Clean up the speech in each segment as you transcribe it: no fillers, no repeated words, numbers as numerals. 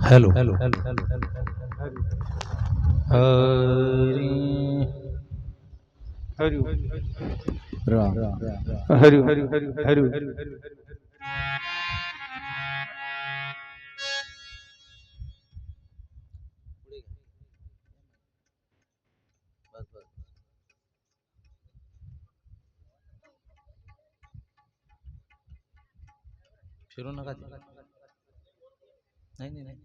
Hello hello Hari Hari Ram Hari Hari फिरू नका नाही नाही नाही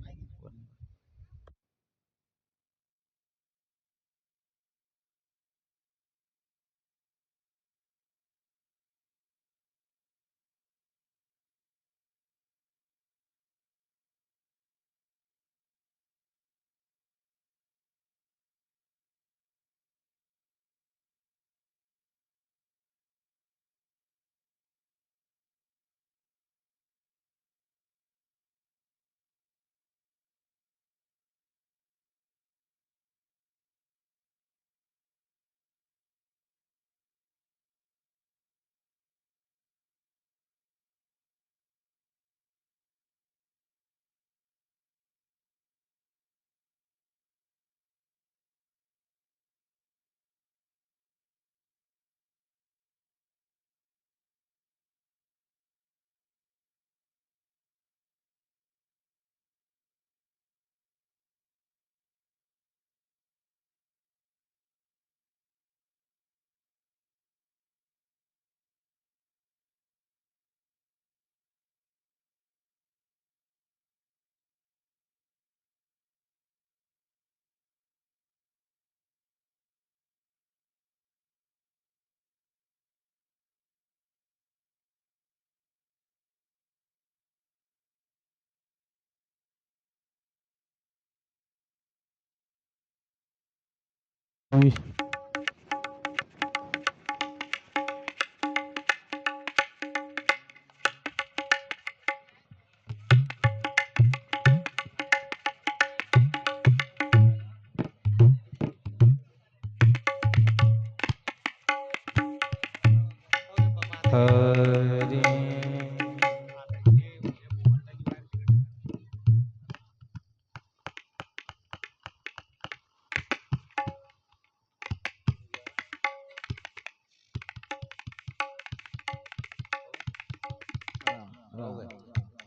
हरी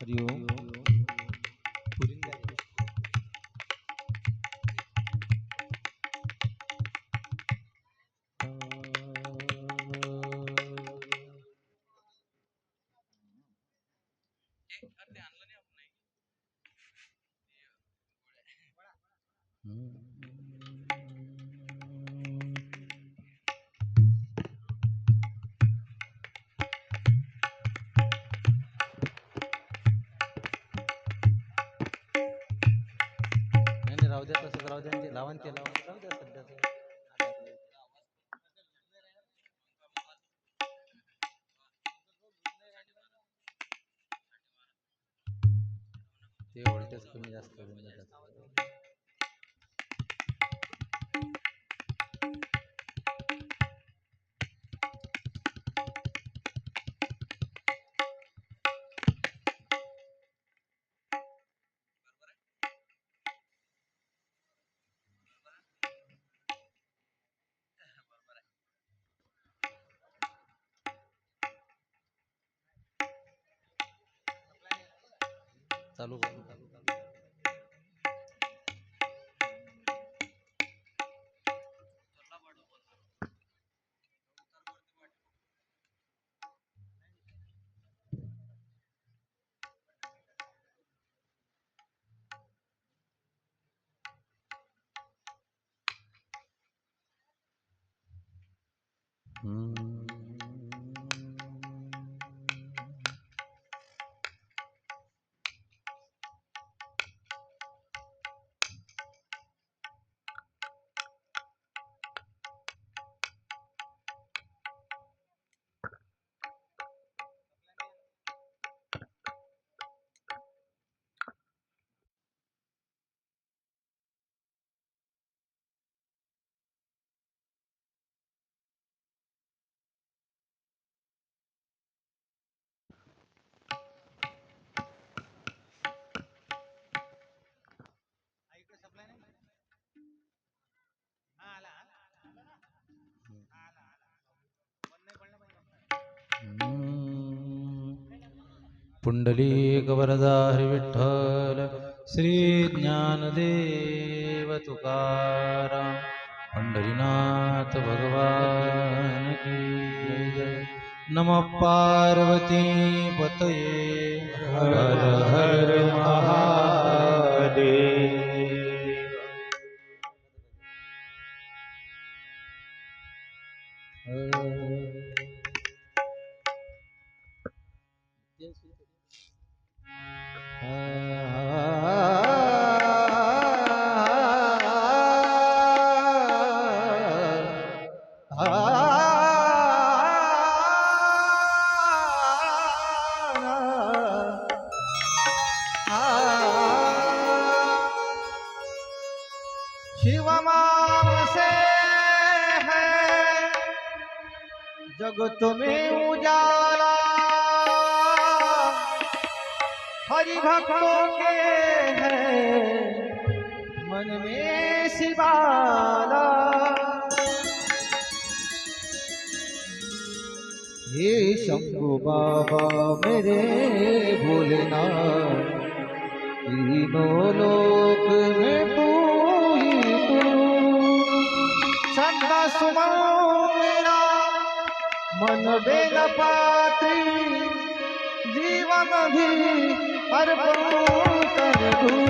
हरि ओम नाही राहू द्या तसंच राहू द्या ते लावा ते लावा राहू द्या सध्या ते व्होल्टेज कमी जास्त होऊन जातात. चालू करू पुंडलीक वरदा हरी विठ्ठल श्री ज्ञानदेव तुकाराम पंढरीनाथ भगवान की जय। नमः पार्वती पतये हर हर महादेव। शिव नाम से है जगत में उजाला, हरि भक्तों के है मन में शिवाला। हे शंभु बाबा मेरे भोलेनाथ, तीनों लोक में तू ही तू। सदा सुमन मेरा मन बेन पात्री, जीवन भी अर्पण कर दूं।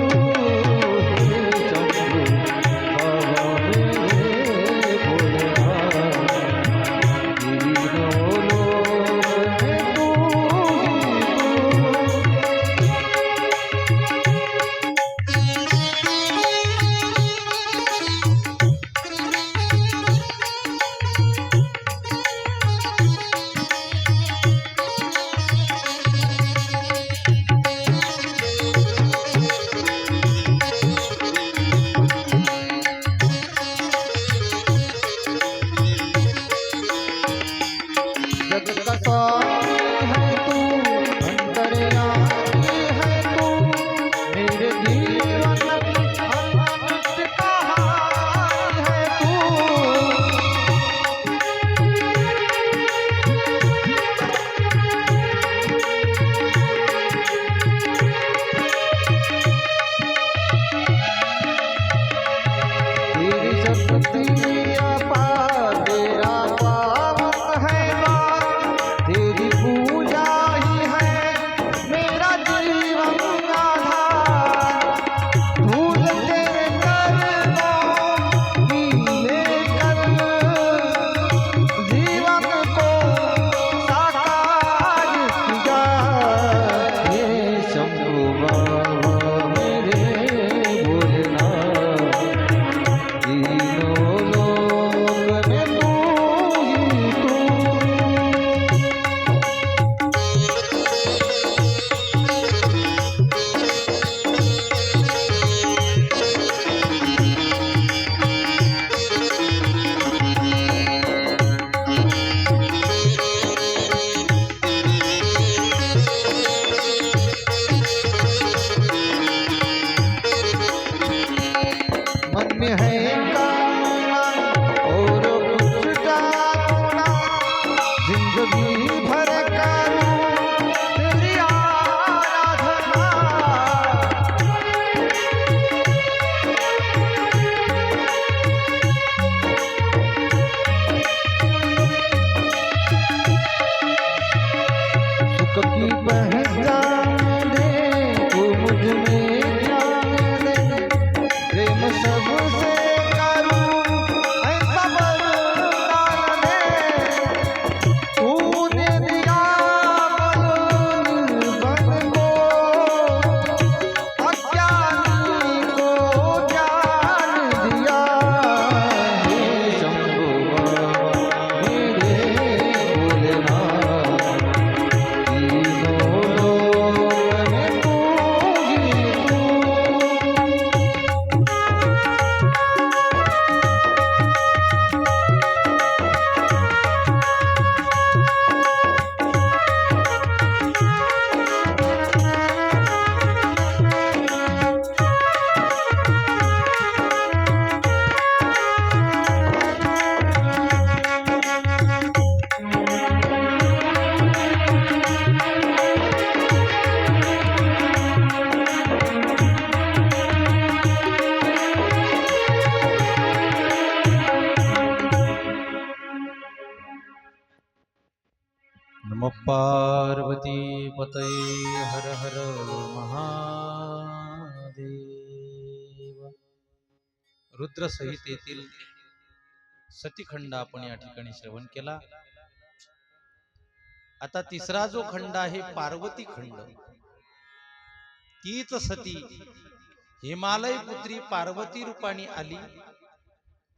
हे शंभु बाबा मेरे भोलेनाथ, तीनों लोक में तू ही पार्वती पतये हर हर महादेव. रुद्र संहितेतील सतीखंड आपण या ठिकाणी श्रवण केला. आता तिसरा जो खंड आहे पार्वती खंड. तीच सती हिमालय पुत्री पार्वती रूपाने आली.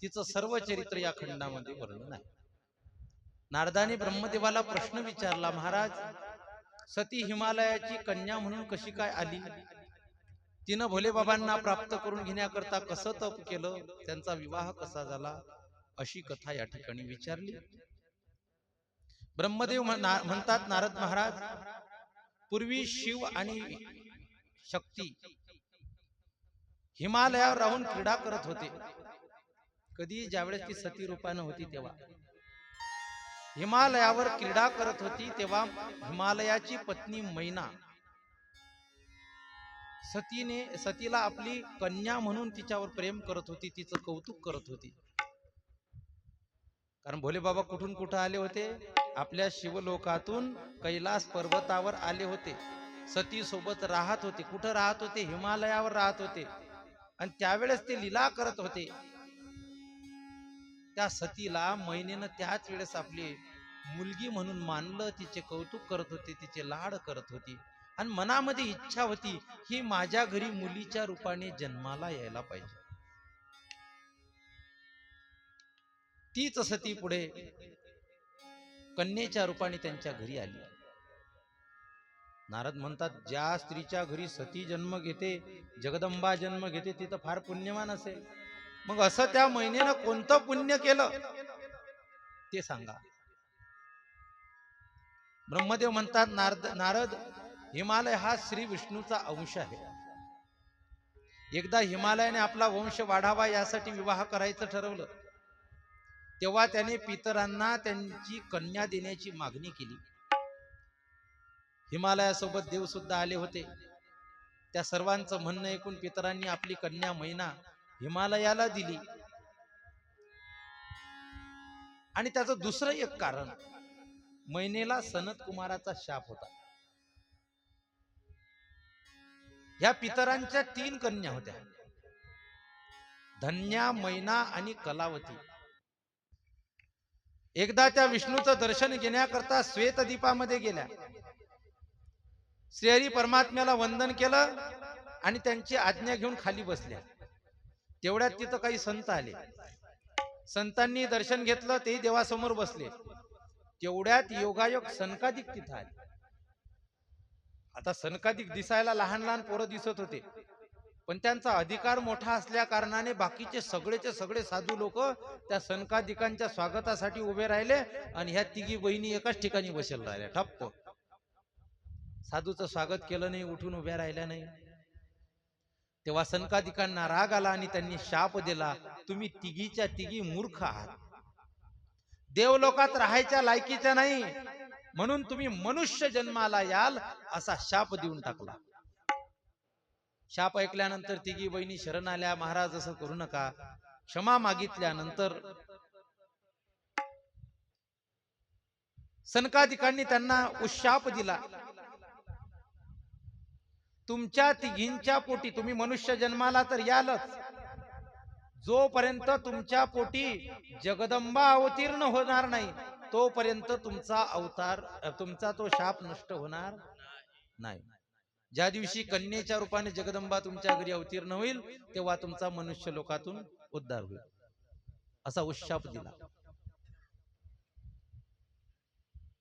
तिचं सर्व चरित्र या खंडामध्ये वर्णन आहे. नारदाने ब्रह्मदेवाला प्रश्न विचारला, महाराज सती हिमालयाची कन्या म्हणून कशी काय आली? तिनं भोलेबाबांना प्राप्त करून घेण्याकरता कसं तप केलं? त्यांचा विवाह कसा झाला? अशी कथा या ठिकाणी विचारली. ब्रह्मदेव म्हणतात, नारद महाराज, पूर्वी शिव आणि शक्ती हिमालयावर राहून क्रीडा करत होते. कधी ज्यावेळेस ती सती रूपानं होती तेव्हा हिमालयावर क्रीडा करत होती. तेव्हा हिमालयाची पत्नी मैना सतीला आपली कन्या म्हणून तिच्यावर प्रेम करत होती, तिचं कौतुक करत होती. कारण भोलेबाबा कुठून कुठं आले होते? आपल्या शिवलोकातून कैलास पर्वतावर आले होते. सती सोबत राहत होते. कुठं राहत होते? हिमालयावर राहत होते. आणि त्यावेळेस ते लीला करत होते. त्या सतीला मैनेनं त्याच वेळेस आपली मुलगी म्हणून मानलं, तिचे कौतुक करत होते, तिचे लाड करत होती. आणि मनामध्ये इच्छा होती ही माझ्या घरी मुलीच्या रूपाने जन्माला यायला पाहिजे. तीच सती पुढे कन्येच्या रूपाने त्यांच्या घरी आली. नारद म्हणतात, ज्या स्त्रीच्या घरी सती जन्म घेते, जगदंबा जन्म घेते, ती तर फार पुण्यवान असेल. मग असं त्या मैनेनं कोणतं पुण्य केलं ते सांगा. ब्रह्मदेव म्हणतात, नारद हिमालय हा श्री विष्णूचा अंश आहे. एकदा हिमालयाने आपला वंश वाढावा यासाठी विवाह करायचं ठरवलं. तेव्हा त्याने पितरांना त्यांची कन्या देण्याची मागणी केली. हिमालयासोबत देव सुद्धा आले होते. त्या सर्वांचं म्हणणं ऐकून पितरांनी आपली कन्या मैना हिमालयाला दिली. आणि त्याचं दुसरं एक कारण, मैनेला सनत कुमाराचा शाप होता. ह्या पितरांच्या 3 कन्या होत्या, धन्या, मैना आणि कलावती. एकदा त्या विष्णूचं दर्शन घेण्याकरता श्वेतदीपामध्ये गेल्या. श्रीहरी परमात्म्याला वंदन केलं आणि त्यांची आज्ञा घेऊन खाली बसल्या. तेवढ्यात तिथं काही संत आले. संतांनी दर्शन घेतलं, तेही देवासमोर बसले. तेवढ्यात योगायोग सनकादिक तिथं आले. आता सनकादिक दिसायला लहान लहान पोरं दिसत होते, पण त्यांचा अधिकार मोठा असल्या कारणाने बाकीचे सगळेचे सगळे साधू लोक त्या सनकादिकांच्या स्वागतासाठी उभे राहिले. आणि ह्या तिघी बहिणी एकाच ठिकाणी बसेल राहिल्या ठप्प. साधूचं स्वागत केलं नाही, उठून उभ्या राहिल्या नाही. तेव्हा सनकादिकांना राग आला आणि त्यांनी शाप दिला, तुम्ही तिघीच्या तिघी मूर्ख आहात, देवलोकात राहायच्या लायकीच्या नाही, म्हणून तुम्ही मनुष्य जन्माला याल, असा शाप देऊन टाकला. शाप ऐकल्यानंतर तिघी बहिणी शरण आल्या. महाराज असं करू नका. क्षमा मागितल्यानंतर सनकादिकांनी त्यांना उशाप दिला, तुमच्या तिघींच्या पोटी, तुम्ही मनुष्य जन्माला तर यालच, जोपर्यंत तुमच्या पोटी जगदंबा अवतीर्ण होणार नाही तोपर्यंत तुमचा अवतार, तुमचा तो शाप नष्ट होणार नाही. ज्या दिवशी कन्येच्या रूपाने जगदंबा तुमच्या घरी अवतीर्ण होईल तेव्हा तुमचा मनुष्य लोकातून उद्धार होईल, असा उशाप दिला.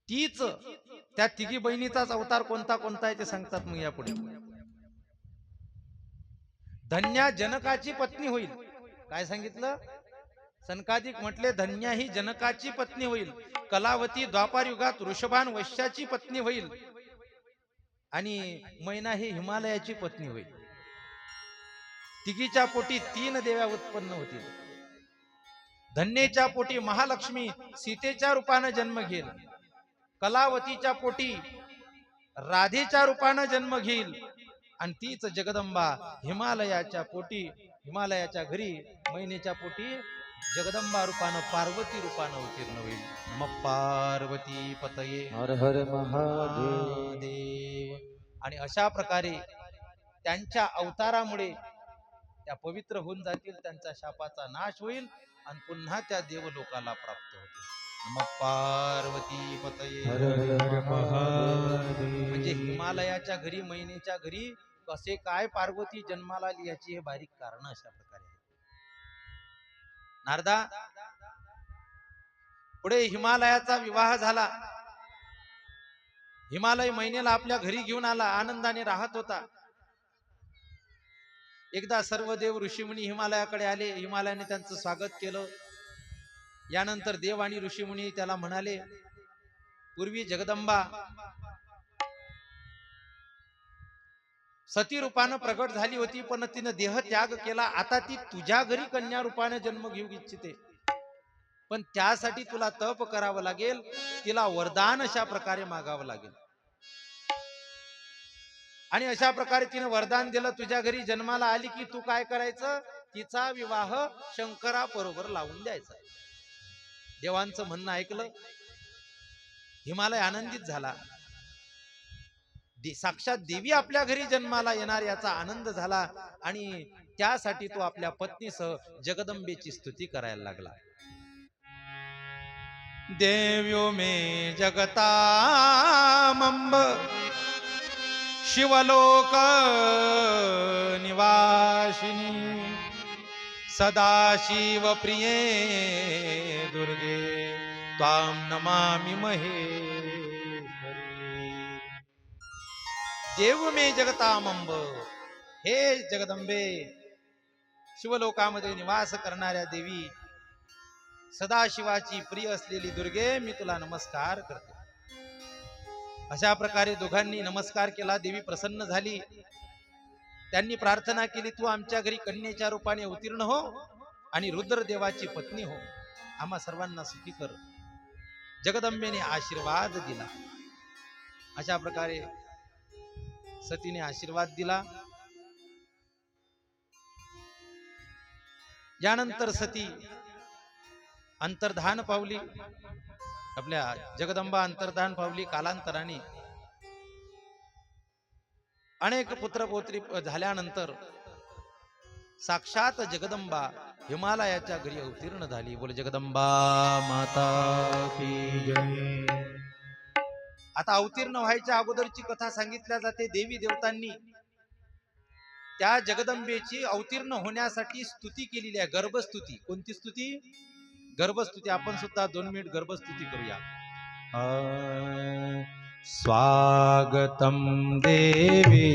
तीच त्या तिघी बहिणीचाच अवतार कोणता कोणता आहे ते सांगतात मग यापुढे. धन्या जनकाची पत्नी होईल. काय सांगितलं? सनकादिक म्हटले धन्या ही जनकाची पत्नी होईल. कलावती द्वापार युगात ऋषभान वैश्याची पत्नी होईल. आणि मैना ही हिमालयाची पत्नी होईल. तिघीच्या पोटी 3 देव्या उत्पन्न होतील. धन्येच्या पोटी महालक्ष्मी सीतेच्या रूपाने जन्म घेईल. कलावतीच्या पोटी राधेच्या रूपाने जन्म घेईल. आणि तीच जगदंबा हिमालयाच्या पोटी, हिमालयाच्या घरी मैनेच्या पोटी जगदंबा रूपानं पार्वती रूपानं अवतीर्ण होईल. नमः पार्वती पतये हर हर महादेव. देव. आणि अशा प्रकारे त्यांच्या अवतारामुळे त्या पवित्र होऊन जातील, त्यांचा शापाचा नाश होईल आणि पुन्हा त्या देवलोकाला प्राप्त होतील. नमः पार्वती पतये हर हर महादेव. म्हणजे हिमालयाच्या घरी महिनेच्या घरी कसे काय पार्वती जन्माला आली याची हे बारीक कारण अशा प्रकारे आहे. नारदा, पुढे हिमालयाचा विवाह झाला. हिमालय महिनेला आपल्या घरी घेऊन आला, आनंदाने राहत होता. एकदा सर्व देव ऋषीमुनी हिमालयाकडे आले. हिमालयाने त्यांचं स्वागत केलं. यानंतर देव आणि ऋषीमुनी त्याला म्हणाले, पूर्वी जगदंबा सती रूपानं प्रगट झाली होती, पण तिनं देह त्याग केला. आता ती तुझ्या घरी कन्या रूपाने जन्म घेऊ इच्छिते, पण त्यासाठी तुला तप करावं लागेल, तिला वरदान अशा प्रकारे मागावं लागेल. आणि अशा प्रकारे तिने वरदान दिलं, तुझ्या घरी जन्माला आली की तू काय करायचं, तिचा विवाह शंकरा बरोबर लावून द्यायचा. देवांचं म्हणणं ऐकलं. हिमालय आनंदित झाला. साक्षात देवी आपल्या घरी जन्माला येणार याचा आनंद झाला आणि त्यासाठी तो आपल्या पत्नीसह जगदंबेची स्तुती करायला लागला. देव्यो मे जगतामंब शिवलोक निवासिनी सदाशिव प्रिये दुर्गे त्वां नमामि महेश्वरी. देव मे जगतामंब, हे जगदंबे, शिवलोकामध्ये निवास करणाऱ्या देवी, सदाशिवाची प्रिय असलेली दुर्गे, मी तुला नमस्कार करते. अशा प्रकारे दोघांनी नमस्कार केला. देवी प्रसन्न झाली. त्यांनी प्रार्थना केली, तू आमच्या घरी कन्येच्या रूपाने अवतीर्ण हो आणि रुद्रदेवाची पत्नी हो, आम्हा सर्वांना सुखी कर. जगदंबेने आशीर्वाद दिला. अशा प्रकारे सतीने आशीर्वाद दिला. यानंतर सती अंतर्धान पावली. आपल्या जगदंबा अंतर्धान पावली. कालांतराने अनेक पुत्रपौत्री झाल्यानंतर साक्षात जगदंबा हिमालयाच्या घरी अवतीर्ण झाली. बोल जगदंबा माता की जय. आता अवतीर्ण व्हायच्या अगोदरची कथा सांगितल्या जाते. देवी देवतांनी त्या जगदंबेची अवतीर्ण होण्यासाठी स्तुती केलेली आहे, गर्भस्तुती. कोणती स्तुती? गर्भस्तुती. आपण सुद्धा 2 मिनिट गर्भस्तुती करूया. स्वागतम देवी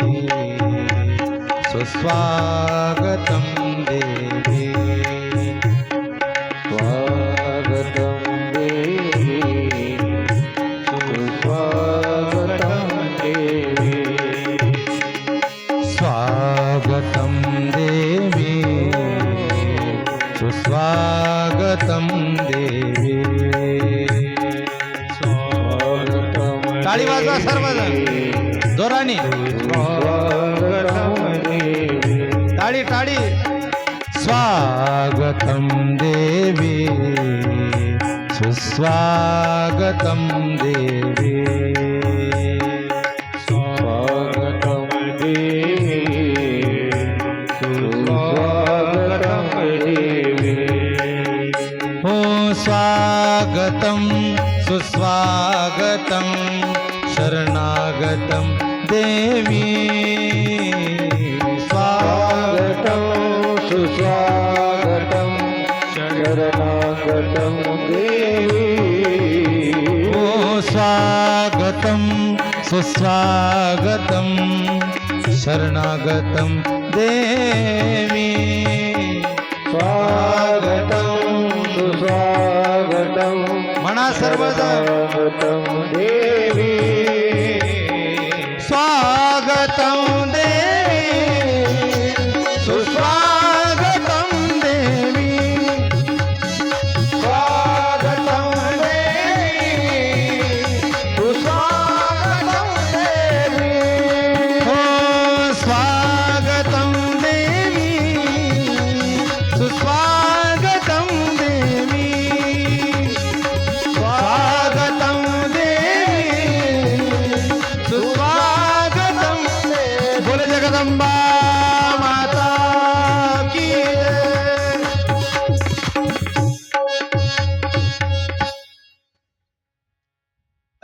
सुस्वागतम देवी स्वागतम देवी सुस्वागतम देवी स्वागतम देवी सुस्वागतम देवी. टाळी वाजवा सर्वजण जोराने. टाळी टाळी. स्वागतम देवी सुस्वागतम देवी स्वागतम देवी सुस्वागतम देवी. हो स्वागतम सुस्वागतम शरणागतम देवी. स्वागतम सुस्वागतम शरणागतम देवी. ओ स्वागतम सुस्वागतम शरणागतम देवी. स्वागतम सुस्वागतम म्हणा सर्वजण. शरणागतम देवी. स्वागतम देवी सुस्वागतम देवी. स्वागतम देवी सुस्वागतम देवी. हो स्वागतम देवी सुस्वागतम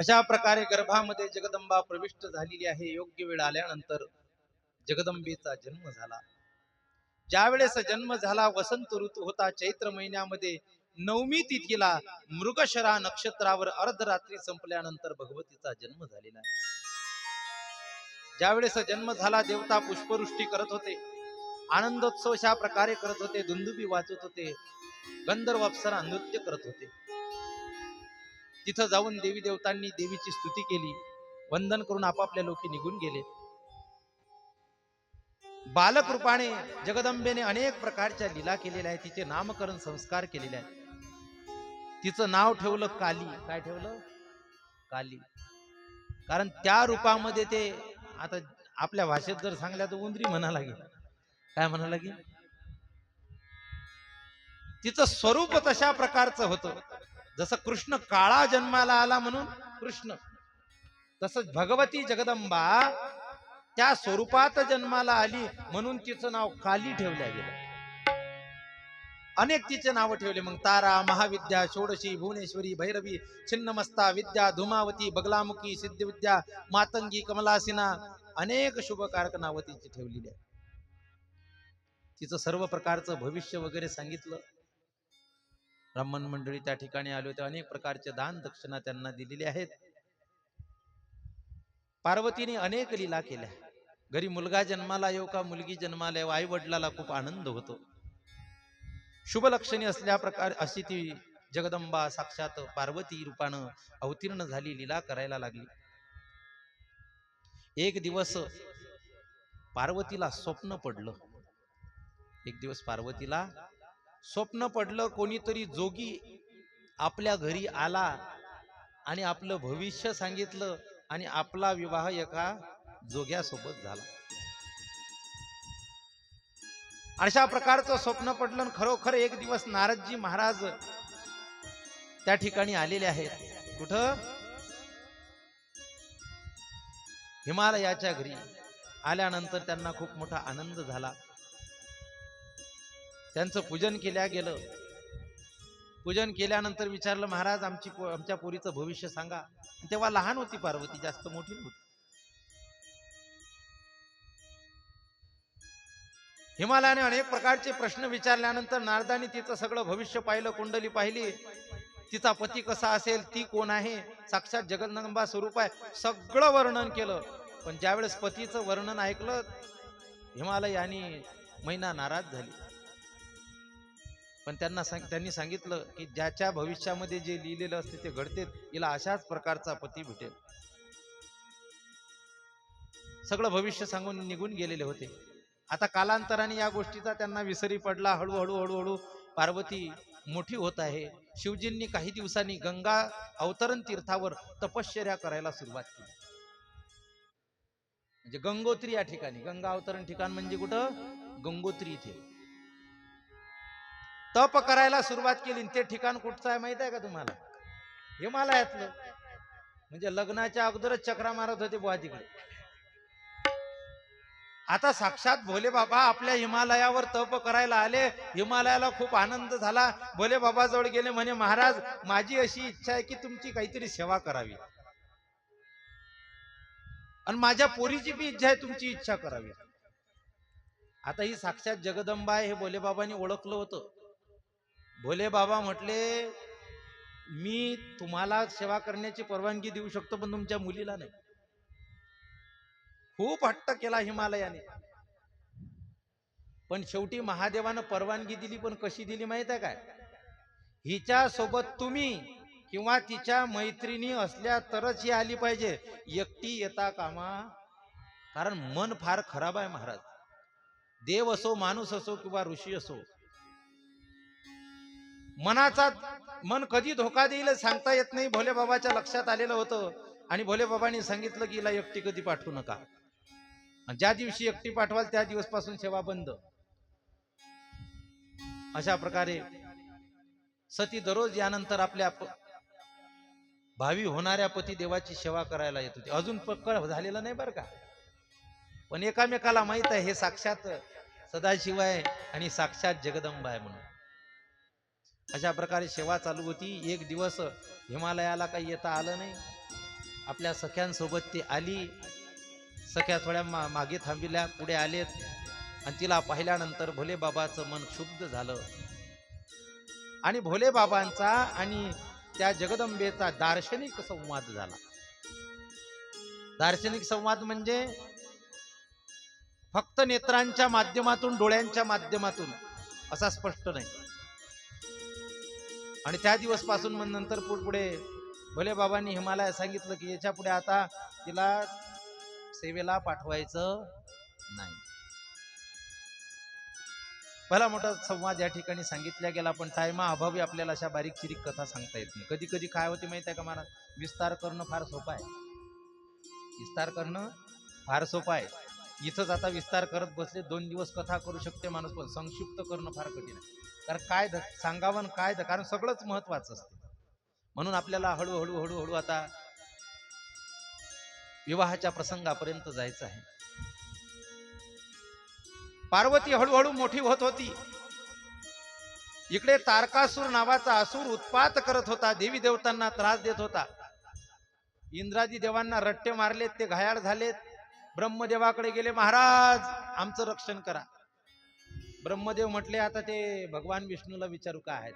अशा प्रकारे गर्भामध्ये जगदंबा प्रविष्ट झालेली आहे. योग्य वेळ आल्यानंतर जगदंबेचा जन्म झाला. ज्या वेळेस जन्म झाला, वसंत ऋतू होता. चैत्र महिन्यामध्ये 9वी तिथीला मृगशरा नक्षत्रावर अर्धरात्री संपल्यानंतर भगवतीचा जन्म झालेला आहे. ज्यावेळेस जन्म झाला, देवता पुष्पवृष्टी करत होते, आनंदोत्सव अशा प्रकारे करत होते, दुंदुबी वाजवत होते, गंधर्व अप्सरा नृत्य करत होते. तिथं जाऊन देवी देवतांनी देवीची स्तुती केली, वंदन करून आपापल्या लोकी निघून गेले. बालकृपाने जगदंबेने अनेक प्रकारच्या लीला केलेल्या आहेत. तिचे नामकरण संस्कार केलेले आहेत. तिचं नाव ठेवलं काली. काय ठेवलं? काली. कारण त्या रूपामध्ये ते, आता आपल्या भाषेत जर सांगल्या तर उंदरी म्हणा लागेल. काय म्हणा लागेल? तिचं स्वरूप तशा प्रकारचं होतं. जसं कृष्ण काळा जन्माला आला म्हणून कृष्ण, तसंच भगवती जगदंबा त्या स्वरूपात जन्माला आली म्हणून तिचं नाव काली ठेवलं गेलं. अनेक तिचे नाव ठेवले. मग तारा, महाविद्या, षोडशी, भुवनेश्वरी, भैरवी, छिन्नमस्ता, विद्या, धूमावती, बगलामुखी, सिद्धविद्या, मातंगी, कमलासिना, अनेक शुभकारक नावं तिची ठेवलेली आहे. तिचं सर्व प्रकारचं भविष्य वगैरे सांगितलं. ब्राह्मण मंडळी त्या ठिकाणी आले होते. अनेक प्रकारचे दान दक्षिणा त्यांना दिलेले आहेत. पार्वतीने अनेक लीला केल्या. घरी मुलगा जन्माला येऊ का मुलगी जन्माला येऊ, आई वडिलाला खूप आनंद होतो. शुभ लक्षणी असल्या प्रकारे अशी ती जगदंबा साक्षात पार्वती रूपानं अवतीर्ण झाली, लीला करायला लागली. एक दिवस पार्वतीला स्वप्न पडलं. एक दिवस पार्वतीला स्वप्न पडलं. कोणीतरी जोगी आपल्या घरी आला आणि आपलं भविष्य सांगितलं आणि आपला विवाह एका जोग्यासोबत झाला. अशा प्रकारचं स्वप्न पडलं. खरोखर एक दिवस नारदजी महाराज त्या ठिकाणी आलेले आहेत. कुठं? हिमालयाच्या घरी. आल्यानंतर त्यांना खूप मोठा आनंद झाला. त्यांचं पूजन केल्या गेलं. पूजन केल्यानंतर विचारलं, महाराज आमच्या पोरीचं भविष्य सांगा. तेव्हा लहान होती पार्वती, जास्त मोठी नव्हती. हिमालयाने अनेक प्रकारचे प्रश्न विचारल्यानंतर नारदांनी तिचं सगळं भविष्य पाहिलं, कुंडली पाहिली, तिचा पती कसा असेल, ती कोण आहे, साक्षात जगदंबा स्वरूप आहे, सगळं वर्णन केलं. पण ज्यावेळेस पतीचं वर्णन ऐकलं, हिमालय आणि मैना नाराज झाली. पण त्यांनी सांगितलं की ज्याच्या भविष्यामध्ये जे लिहिलेलं असते ते घडते, हिला अशाच प्रकारचा पती भेटेल. सगळं भविष्य सांगून निघून गेलेले होते. आता कालांतराने या गोष्टीचा त्यांना विसरी पडला. हळूहळू पार्वती मोठी होत आहे. शिवजींनी काही दिवसांनी गंगा अवतरण तीर्थावर तपश्चर्या करायला सुरुवात केली. म्हणजे गंगोत्री या ठिकाणी, गंगा अवतरण ठिकाण म्हणजे कुठं? गंगोत्री इथे तप करायला सुरुवात केली. ते ठिकाण कुठचं आहे माहित आहे का तुम्हाला? हिमालयातलं. म्हणजे लग्नाच्या अगोदरच चक्रा मारत होते बुवा तिकडे. आता साक्षात भोले बाबा आपल्या हिमालयावर तप करायला आले. हिमालयाला खूप आनंद झाला. भोले बाबा जवळ गेले, म्हणे महाराज माझी अशी इच्छा आहे की तुमची काहीतरी सेवा करावी आणि माझ्या पोरीची बी इच्छा आहे तुमची इच्छा करावी. आता ही साक्षात जगदंबा आहे हे भोले बाबांनी ओळखलं होतं. भोले बाबा म्हटले, मी तुम्हाला सेवा करण्याची परवानगी देऊ शकतो पण तुमच्या मुलीला नाही. खूप हट्ट केला हिमालयाने. पण शेवटी महादेवानं परवानगी दिली. पण कशी दिली माहित आहे काय? हिच्या सोबत तुम्ही किंवा तिच्या मैत्रिणी असल्या तरच ही आली पाहिजे, एकटी येता कामा. कारण मन फार खराब आहे महाराज. देव असो, माणूस असो किंवा ऋषी असो, मन कधी धोका देईल सांगता येत नाही. भोले बाबाच्या लक्षात आलेलं होतं आणि भोले बाबांनी सांगितलं की हिला एकटी कधी पाठवू नका. ज्या दिवशी एकटी पाठवाल त्या दिवसपासून सेवा बंद. अशा प्रकारे सती दररोज यानंतर आपल्या भावी होणाऱ्या पती देवाची सेवा करायला येत होती. अजून पक्कड झालेलं नाही बरं का, पण एकामेकाला माहित आहे हे साक्षात सदाशिव आहे आणि साक्षात जगदंबा आहे म्हणून. अशा प्रकारे सेवा चालू होती. एक दिवस हिमालयाला काही येता आलं नाही. आपल्या सख्यांसोबत ती आली. सख्या थोड्या मागे थांबिल्या, पुढे आलेत आणि तिला पाहिल्यानंतर भोले बाबाचं मन क्षुब्ध झालं. आणि भोले बाबांचा आणि त्या जगदंबेचा दार्शनिक संवाद झाला. दार्शनिक संवाद म्हणजे फक्त नेत्रांच्या माध्यमातून, डोळ्यांच्या माध्यमातून असा स्पष्ट नाही. आणि त्या दिवस पासून मग नंतर पुढे भोले बाबांनी हिमालयात सांगितलं की याच्या पुढे आता तिला सेवेला पाठवायचं नाही. भला मोठा संवाद या ठिकाणी सांगितला गेला, पण टायमा अभावी आपल्याला अशा बारीक चिरीक कथा सांगता येत नाही. कधी कधी काय होते माहिती आहे का महाराज, विस्तार करणं फार सोपं आहे. विस्तार करणं फार सोपं आहे. इथंच आता विस्तार करत बसले 2 दिवस कथा करू शकते माणूस, पण संक्षिप्त करणं फार कठीण आहे. कारण काय सांगावं काय कारण सगळंच महत्वाचं असते. म्हणून आपल्याला हळूहळू हळूहळू आता विवाहाच्या प्रसंगापर्यंत जायचं आहे. पार्वती हळूहळू मोठी होत होती. इकडे तारकासूर नावाचा असुर उत्पात करत होता, देवी देवतांना त्रास देत होता. इंद्रादी देवांना रट्टे मारलेत, ते घायाळ झालेत. ब्रह्मदेवाकडे गेले, महाराज आमचं रक्षण करा. ब्रह्मदेव म्हटले आता ते भगवान विष्णूला विचारू काय आहेत.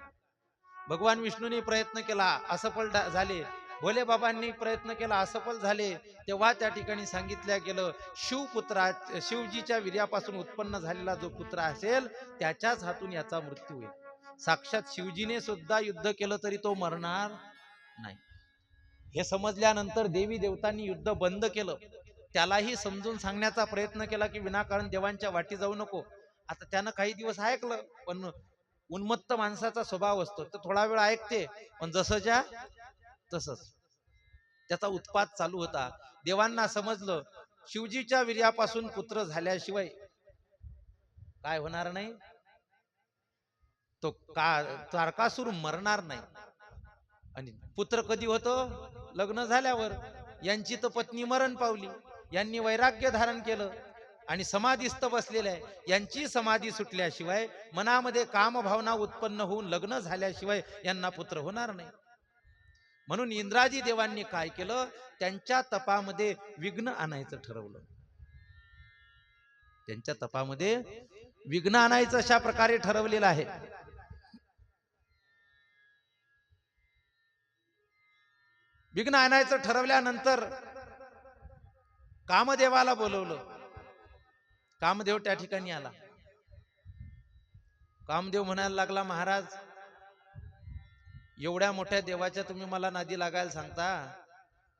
भगवान विष्णूंनी प्रयत्न केला, असफल झाले. भोले बाबांनी प्रयत्न केला, असफल झाले. तेव्हा त्या ठिकाणी सांगितल्या गेलं, शिवजीच्या वीर्यापासून उत्पन्न झालेला जो पुत्र असेल त्याच्याच हातून याचा मृत्यू होईल. साक्षात शिवजीने सुद्धा युद्ध केलं तरी तो मरणार नाही. हे समजल्यानंतर देवी देवतांनी युद्ध बंद केलं. त्यालाही समजून सांगण्याचा प्रयत्न केला की विनाकारण देवांच्या वाटी जाऊ नको. आता त्यानं काही दिवस ऐकलं, पण उन्मत्त माणसाचा स्वभाव असतो, तर थोडा वेळ ऐकते, पण जसंच्या तसंच त्याचा उत्पात चालू होता. देवांना समजलं शिवजीच्या वीर्यापासून पुत्र झाल्याशिवाय काय होणार नाही, तो तारकासूर मरणार नाही. आणि पुत्र कधी होतो, लग्न झाल्यावर. यांची तर पत्नी मरण पावली, यांनी वैराग्य धारण केलं आणि समाधीस्थ बसलेले आहे. यांची समाधी सुटल्याशिवाय, मनामध्ये कामभावना उत्पन्न होऊन लग्न झाल्याशिवाय यांना पुत्र होणार नाही. म्हणून इंद्रादी देवांनी काय केलं, त्यांच्या तपामध्ये विघ्न आणायचं ठरवलं. त्यांच्या तपामध्ये विघ्न आणायचं अशा प्रकारे ठरवलेलं आहे. विघ्न आणायचं ठरवल्यानंतर कामदेवाला बोलवलं. कामदेव त्या ठिकाणी आला. कामदेव म्हणायला लागला, महाराज एवढ्या मोठ्या देवाच्या तुम्ही मला नादी लागायला सांगता,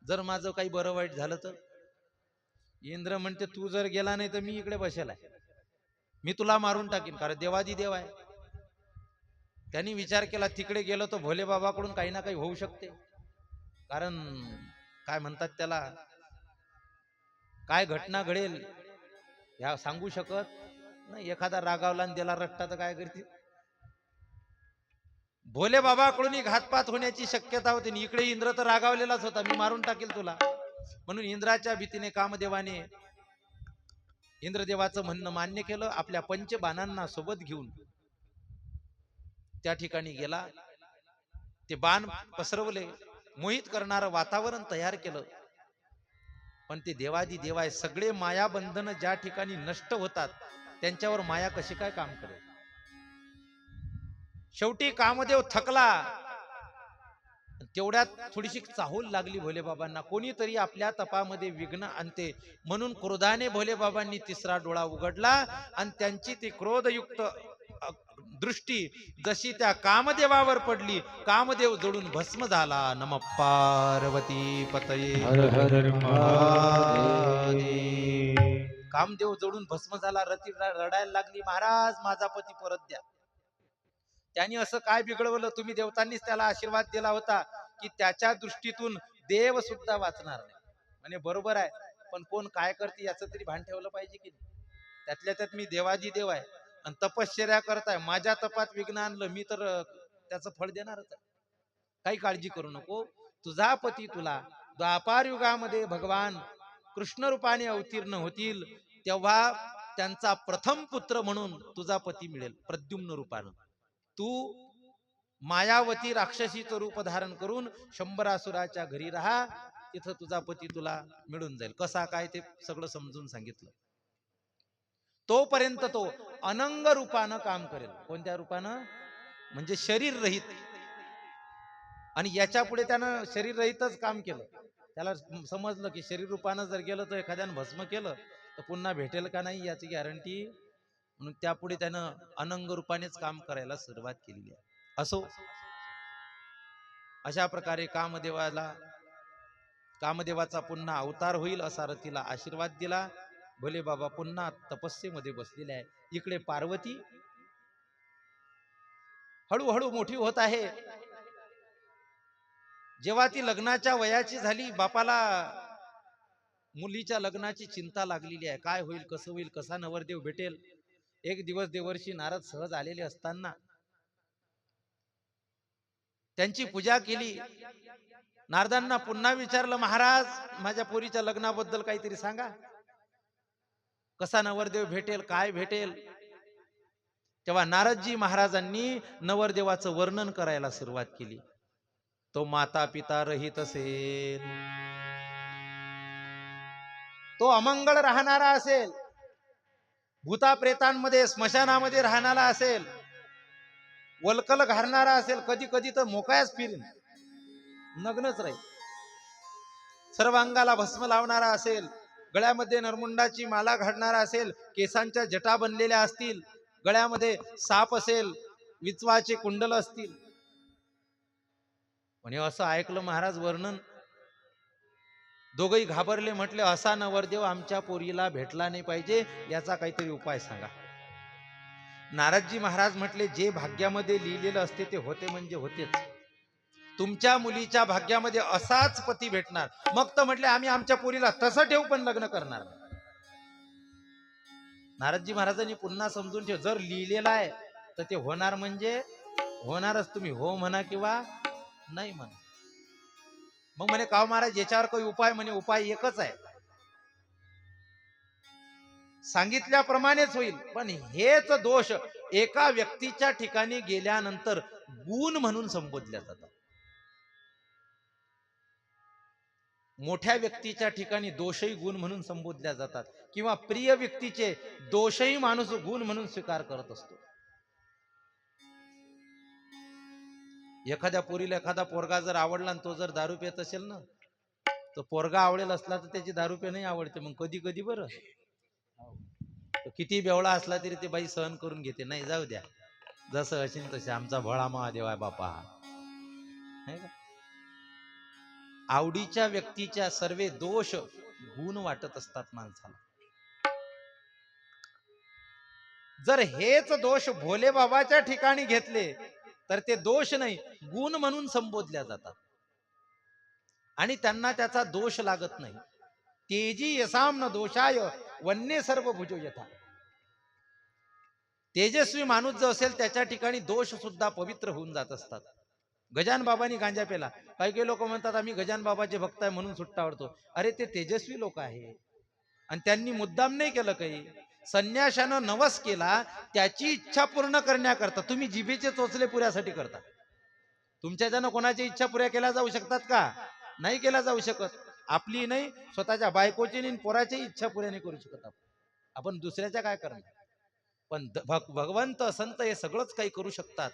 जर माझं काही बरं वाईट झालं तर? इंद्र म्हणते, तू जर गेला नाही तर मी इकडे बसेल आहे, मी तुला मारून टाकीन, कारण देवादी देव आहे. त्यांनी विचार केला, तिकडे गेलो तर भोले बाबाकडून काही ना काही होऊ शकते. कारण काय म्हणतात त्याला, काय घटना घडेल ह्या सांगू शकत नाही. एखादा रागावला आणि दिला रट्टा तर काय करते. भोले बाबाकडून घातपात होण्याची शक्यता होती. इकडे इंद्र तर रागावलेलाच होता, मी मारून टाकेल तुला. म्हणून इंद्राच्या भीतीने कामदेवाने इंद्रदेवाचं म्हणणं मान्य केलं. आपल्या पंचबाणांना सोबत घेऊन त्या ठिकाणी गेला. ते बाण पसरवले, मोहित करणारं वातावरण तयार केलं. पण ते देवादी देव आहे. सगळे माया बंधन ज्या ठिकाणी नष्ट होतात त्यांच्यावर माया कशी काय काम करेल. शेवटी कामदेव थकला. तेवढ्यात थोडीशी चाहूल लागली भोले बाबांना, कोणीतरी आपल्या तपामध्ये विघ्न आणते. म्हणून क्रोधाने भोले बाबांनी तिसरा डोळा उघडला आणि त्यांची ती क्रोधयुक्त दृष्टी जशी त्या कामदेवावर पडली, कामदेव जळून भस्म झाला. नमः पार्वती पतये हर हर महादेव. कामदेव जळून भस्म झाला. रती रडायला लागली, महाराज माझा पती परत द्या. त्यांनी असं काय बिघडवलं, तुम्ही देवतांनीच त्याला आशीर्वाद दिला होता की त्याच्या दृष्टीतून देव सुद्धा वाचणार नाही. म्हणे बरोबर आहे, पण कोण काय करते याचं तरी भान ठेवलं पाहिजे की नाही. त्यातल्या त्यात मी देवाजी देव आहे आणि तपश्चर्या करताय, माझ्या तपात विघ्न आणलं, मी तर त्याचं फळ देणारच आहे. काही काळजी करू नको, तुझा पती तुला द्वापार युगामध्ये भगवान कृष्ण रूपाने अवतीर्ण होतील तेव्हा त्यांचा प्रथम पुत्र म्हणून तुझा पती मिळेल प्रद्युम्न रूपानं. तू मायावती राक्षसीचं रूप धारण करून शंभरासुराच्या घरी राहा. तिथं तुझा पती तुला मिळून जाईल. कसा काय ते सगळं समजून सांगितलं. तोपर्यंत तो अनंग रूपानं काम करेल. कोणत्या रूपानं? म्हणजे शरीर रहित. आणि याच्या पुढे त्यानं शरीर रहितच काम केलं. त्याला समजलं की शरीर रूपानं जर गेलं तर एखाद्यानं भस्म केलं तर पुन्हा भेटेल का नाही याची गॅरंटी. म्हणून त्यापुढे त्यानं अनंग रूपानेच काम करायला सुरुवात केलेली आहे. असो, अशा प्रकारे कामदेवाचा पुन्हा अवतार होईल असा रतीला आशीर्वाद दिला. भोले बाबा पुन्हा तपस्येमध्ये बसलेले आहे. इकडे पार्वती हळूहळू मोठी होत आहे. जेव्हा ती लग्नाच्या वयाची झाली, बापाला मुलीच्या लग्नाची चिंता लागलेली आहे. काय होईल, कसं होईल, कसा नवरदेव भेटेल. एक दिवस देवर्षी नारद सहज आलेले असताना त्यांची पूजा केली. नारदांना पुन्हा विचारलं, महाराज माझ्या पोरीच्या लग्नाबद्दल काहीतरी सांगा. कसा नवरदेव भेटेल, काय भेटेल. तेव्हा नारदजी महाराजांनी नवरदेवाचं वर्णन करायला सुरुवात केली. तो माता पिता रहित असेल, तो अमंगळ राहणारा असेल, भूता प्रेतांमध्ये स्मशानामध्ये राहणारा असेल, वलकल घालणारा असेल, कधी कधी तर मोकायच फिरेल, नग्नच राहील, सर्वांगाला भस्म लावणारा असेल, गळ्यामध्ये नरमुंडाची माला घालणारा असेल, केसांच्या जटा बनलेल्या असतील, गळ्यामध्ये साप असेल, विचवाचे कुंडल असतील. म्हणे असं ऐकलं महाराज वर्णन. दोघही घाबरले. म्हटले असा नवरदेव आमच्या पोरीला भेटला नाही पाहिजे, याचा काहीतरी उपाय सांगा. नारदजी महाराज म्हटले जे भाग्यामध्ये लिहिलेलं असते ते होते म्हणजे होतेच. तुमच्या मुलीच्या भाग्यामध्ये असाच पती भेटणार. मग तर म्हटले आम्ही आमच्या पोरीला तसं ठेवू पण लग्न करणार. नारदजी महाराजांनी पुन्हा समजून ठेव, जर लिहिलेलं आहे तर ते होणार म्हणजे होणारच. तुम्ही हो म्हणा किंवा नाही म्हणा. मग म्हणे का महाराज याच्यावर काही उपाय? म्हणे उपाय एकच आहे, सांगितल्याप्रमाणेच होईल. पण हेच दोष एका व्यक्तीच्या ठिकाणी गेल्यानंतर गुण म्हणून संबोधल्या जातात. मोठ्या व्यक्तीच्या ठिकाणी दोषही गुण म्हणून संबोधल्या जातात, किंवा प्रिय व्यक्तीचे दोषही माणूस गुण म्हणून स्वीकार करत असतो. एखाद्या पोरीला एखादा पोरगा जर आवडला आणि तो जर दारू पित असेल ना, तर पोरगा आवडेल असला तर त्याची दारू पे नाही आवडते. मग कधी कधी बरं किती बेवळा असला तरी ते बाई सहन करून घेते. नाही जाऊ द्या, जसं असेल तसे, आमचा भोळा महादेव आहे बापा. आवडीच्या व्यक्तीच्या सर्व दोष गुण वाटत असतात माणसाला. जर हेच दोष भोले बाबाच्या ठिकाणी घेतले तर ते दोष नाही गुण म्हणून संबोधल्या जातात आणि त्यांना त्याचा दोष लागत नाही. तेजी यसाम न दोषाय वन्य सर्व भुजो यथा. तेजस्वी माणूस जो असेल त्याच्या ठिकाणी दोष सुद्धा पवित्र होऊन जात असतात. गजान बाबांनी गांजा पेला. काही काही लोक म्हणतात आम्ही गजान बाबाचे भक्त आहे म्हणून सुट्टा आवडतो. अरे ते तेजस्वी लोक आहे आणि त्यांनी मुद्दाम नाही केलं काही. संन्याशानं नवस केला त्याची इच्छा पूर्ण करण्याकरता. तुम्ही जिभेचे चोचले पुऱ्यासाठी करता. तुमच्या ज्यानं कोणाची इच्छा पुऱ्या केल्या जाऊ शकतात का? नाही केल्या जाऊ शकत. आपली नाही, स्वतःच्या बायकोची नाही, पोराची इच्छा पुऱ्या नाही करू शकत आपण दुसऱ्याच्या काय करणार. पण भगवंत संत हे सगळंच काही करू शकतात.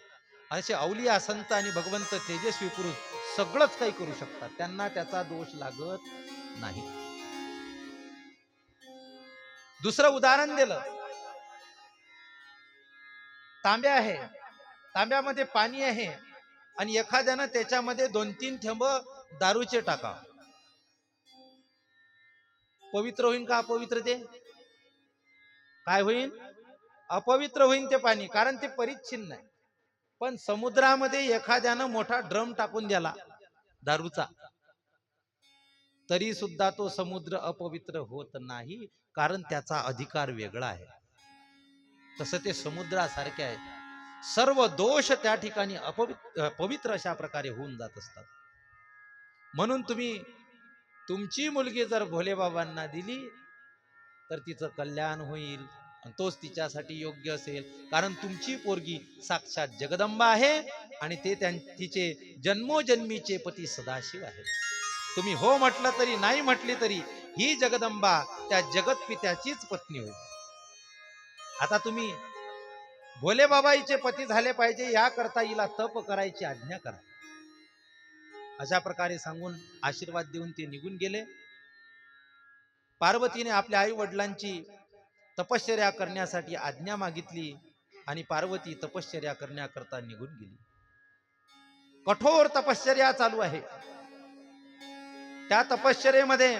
असे अवलिया संत आणि भगवंत तेजस्वी पुरुष सगळंच काही करू शकतात. त्यांना त्याचा दोष लागत नाही. दुसरं उदाहरण दिलं. तांब्या आहे, तांब्यामध्ये पाणी आहे आणि एखाद्यानं त्याच्यामध्ये 2-3 थेंब दारूचे टाका. पवित्र होईल का अपवित्र? ते काय होईल? अपवित्र होईल ते पाणी, कारण ते परिच्छिन्न आहे. पण समुद्रामध्ये एखाद्यानं मोठा ड्रम टाकून दिला दारूचा, तरी सुद्धा तो समुद्र अपवित्र होत नाही, कारण त्याचा अधिकार वेगळा आहे. तसं ते समुद्रासारखे आहे. सर्व दोष त्या ठिकाणी पवित्र अशा प्रकारे होऊन जात असतात. म्हणून तुम्ही तुमची मुलगी जर भोलेबाबांना दिली तर तिचं कल्याण होईल आणि तोच तिच्यासाठी योग्य असेल. कारण तुमची पोरगी साक्षात जगदंबा आहे आणि ते तिचे जन्मोजन्मीचे पती सदाशिव आहे. तुम्ही हो म्हटलं तरी नाही म्हटली तरी ही जगदंबा त्या जगतपित्याचीच पत्नी होईल. आता तुम्ही भोले बाबाईचे पती झाले पाहिजे याकरता हिला तप करायची आज्ञा करा. अशा प्रकारे सांगून आशीर्वाद देऊन ते निघून गेले. पार्वतीने आपल्या आई वडिलांची तपश्चर्या करण्यासाठी आज्ञा मागितली आणि पार्वती तपश्चर्या करण्याकरता निघून गेली. कठोर तपश्चर्या चालू आहे. त्या तपश्चर्येमध्ये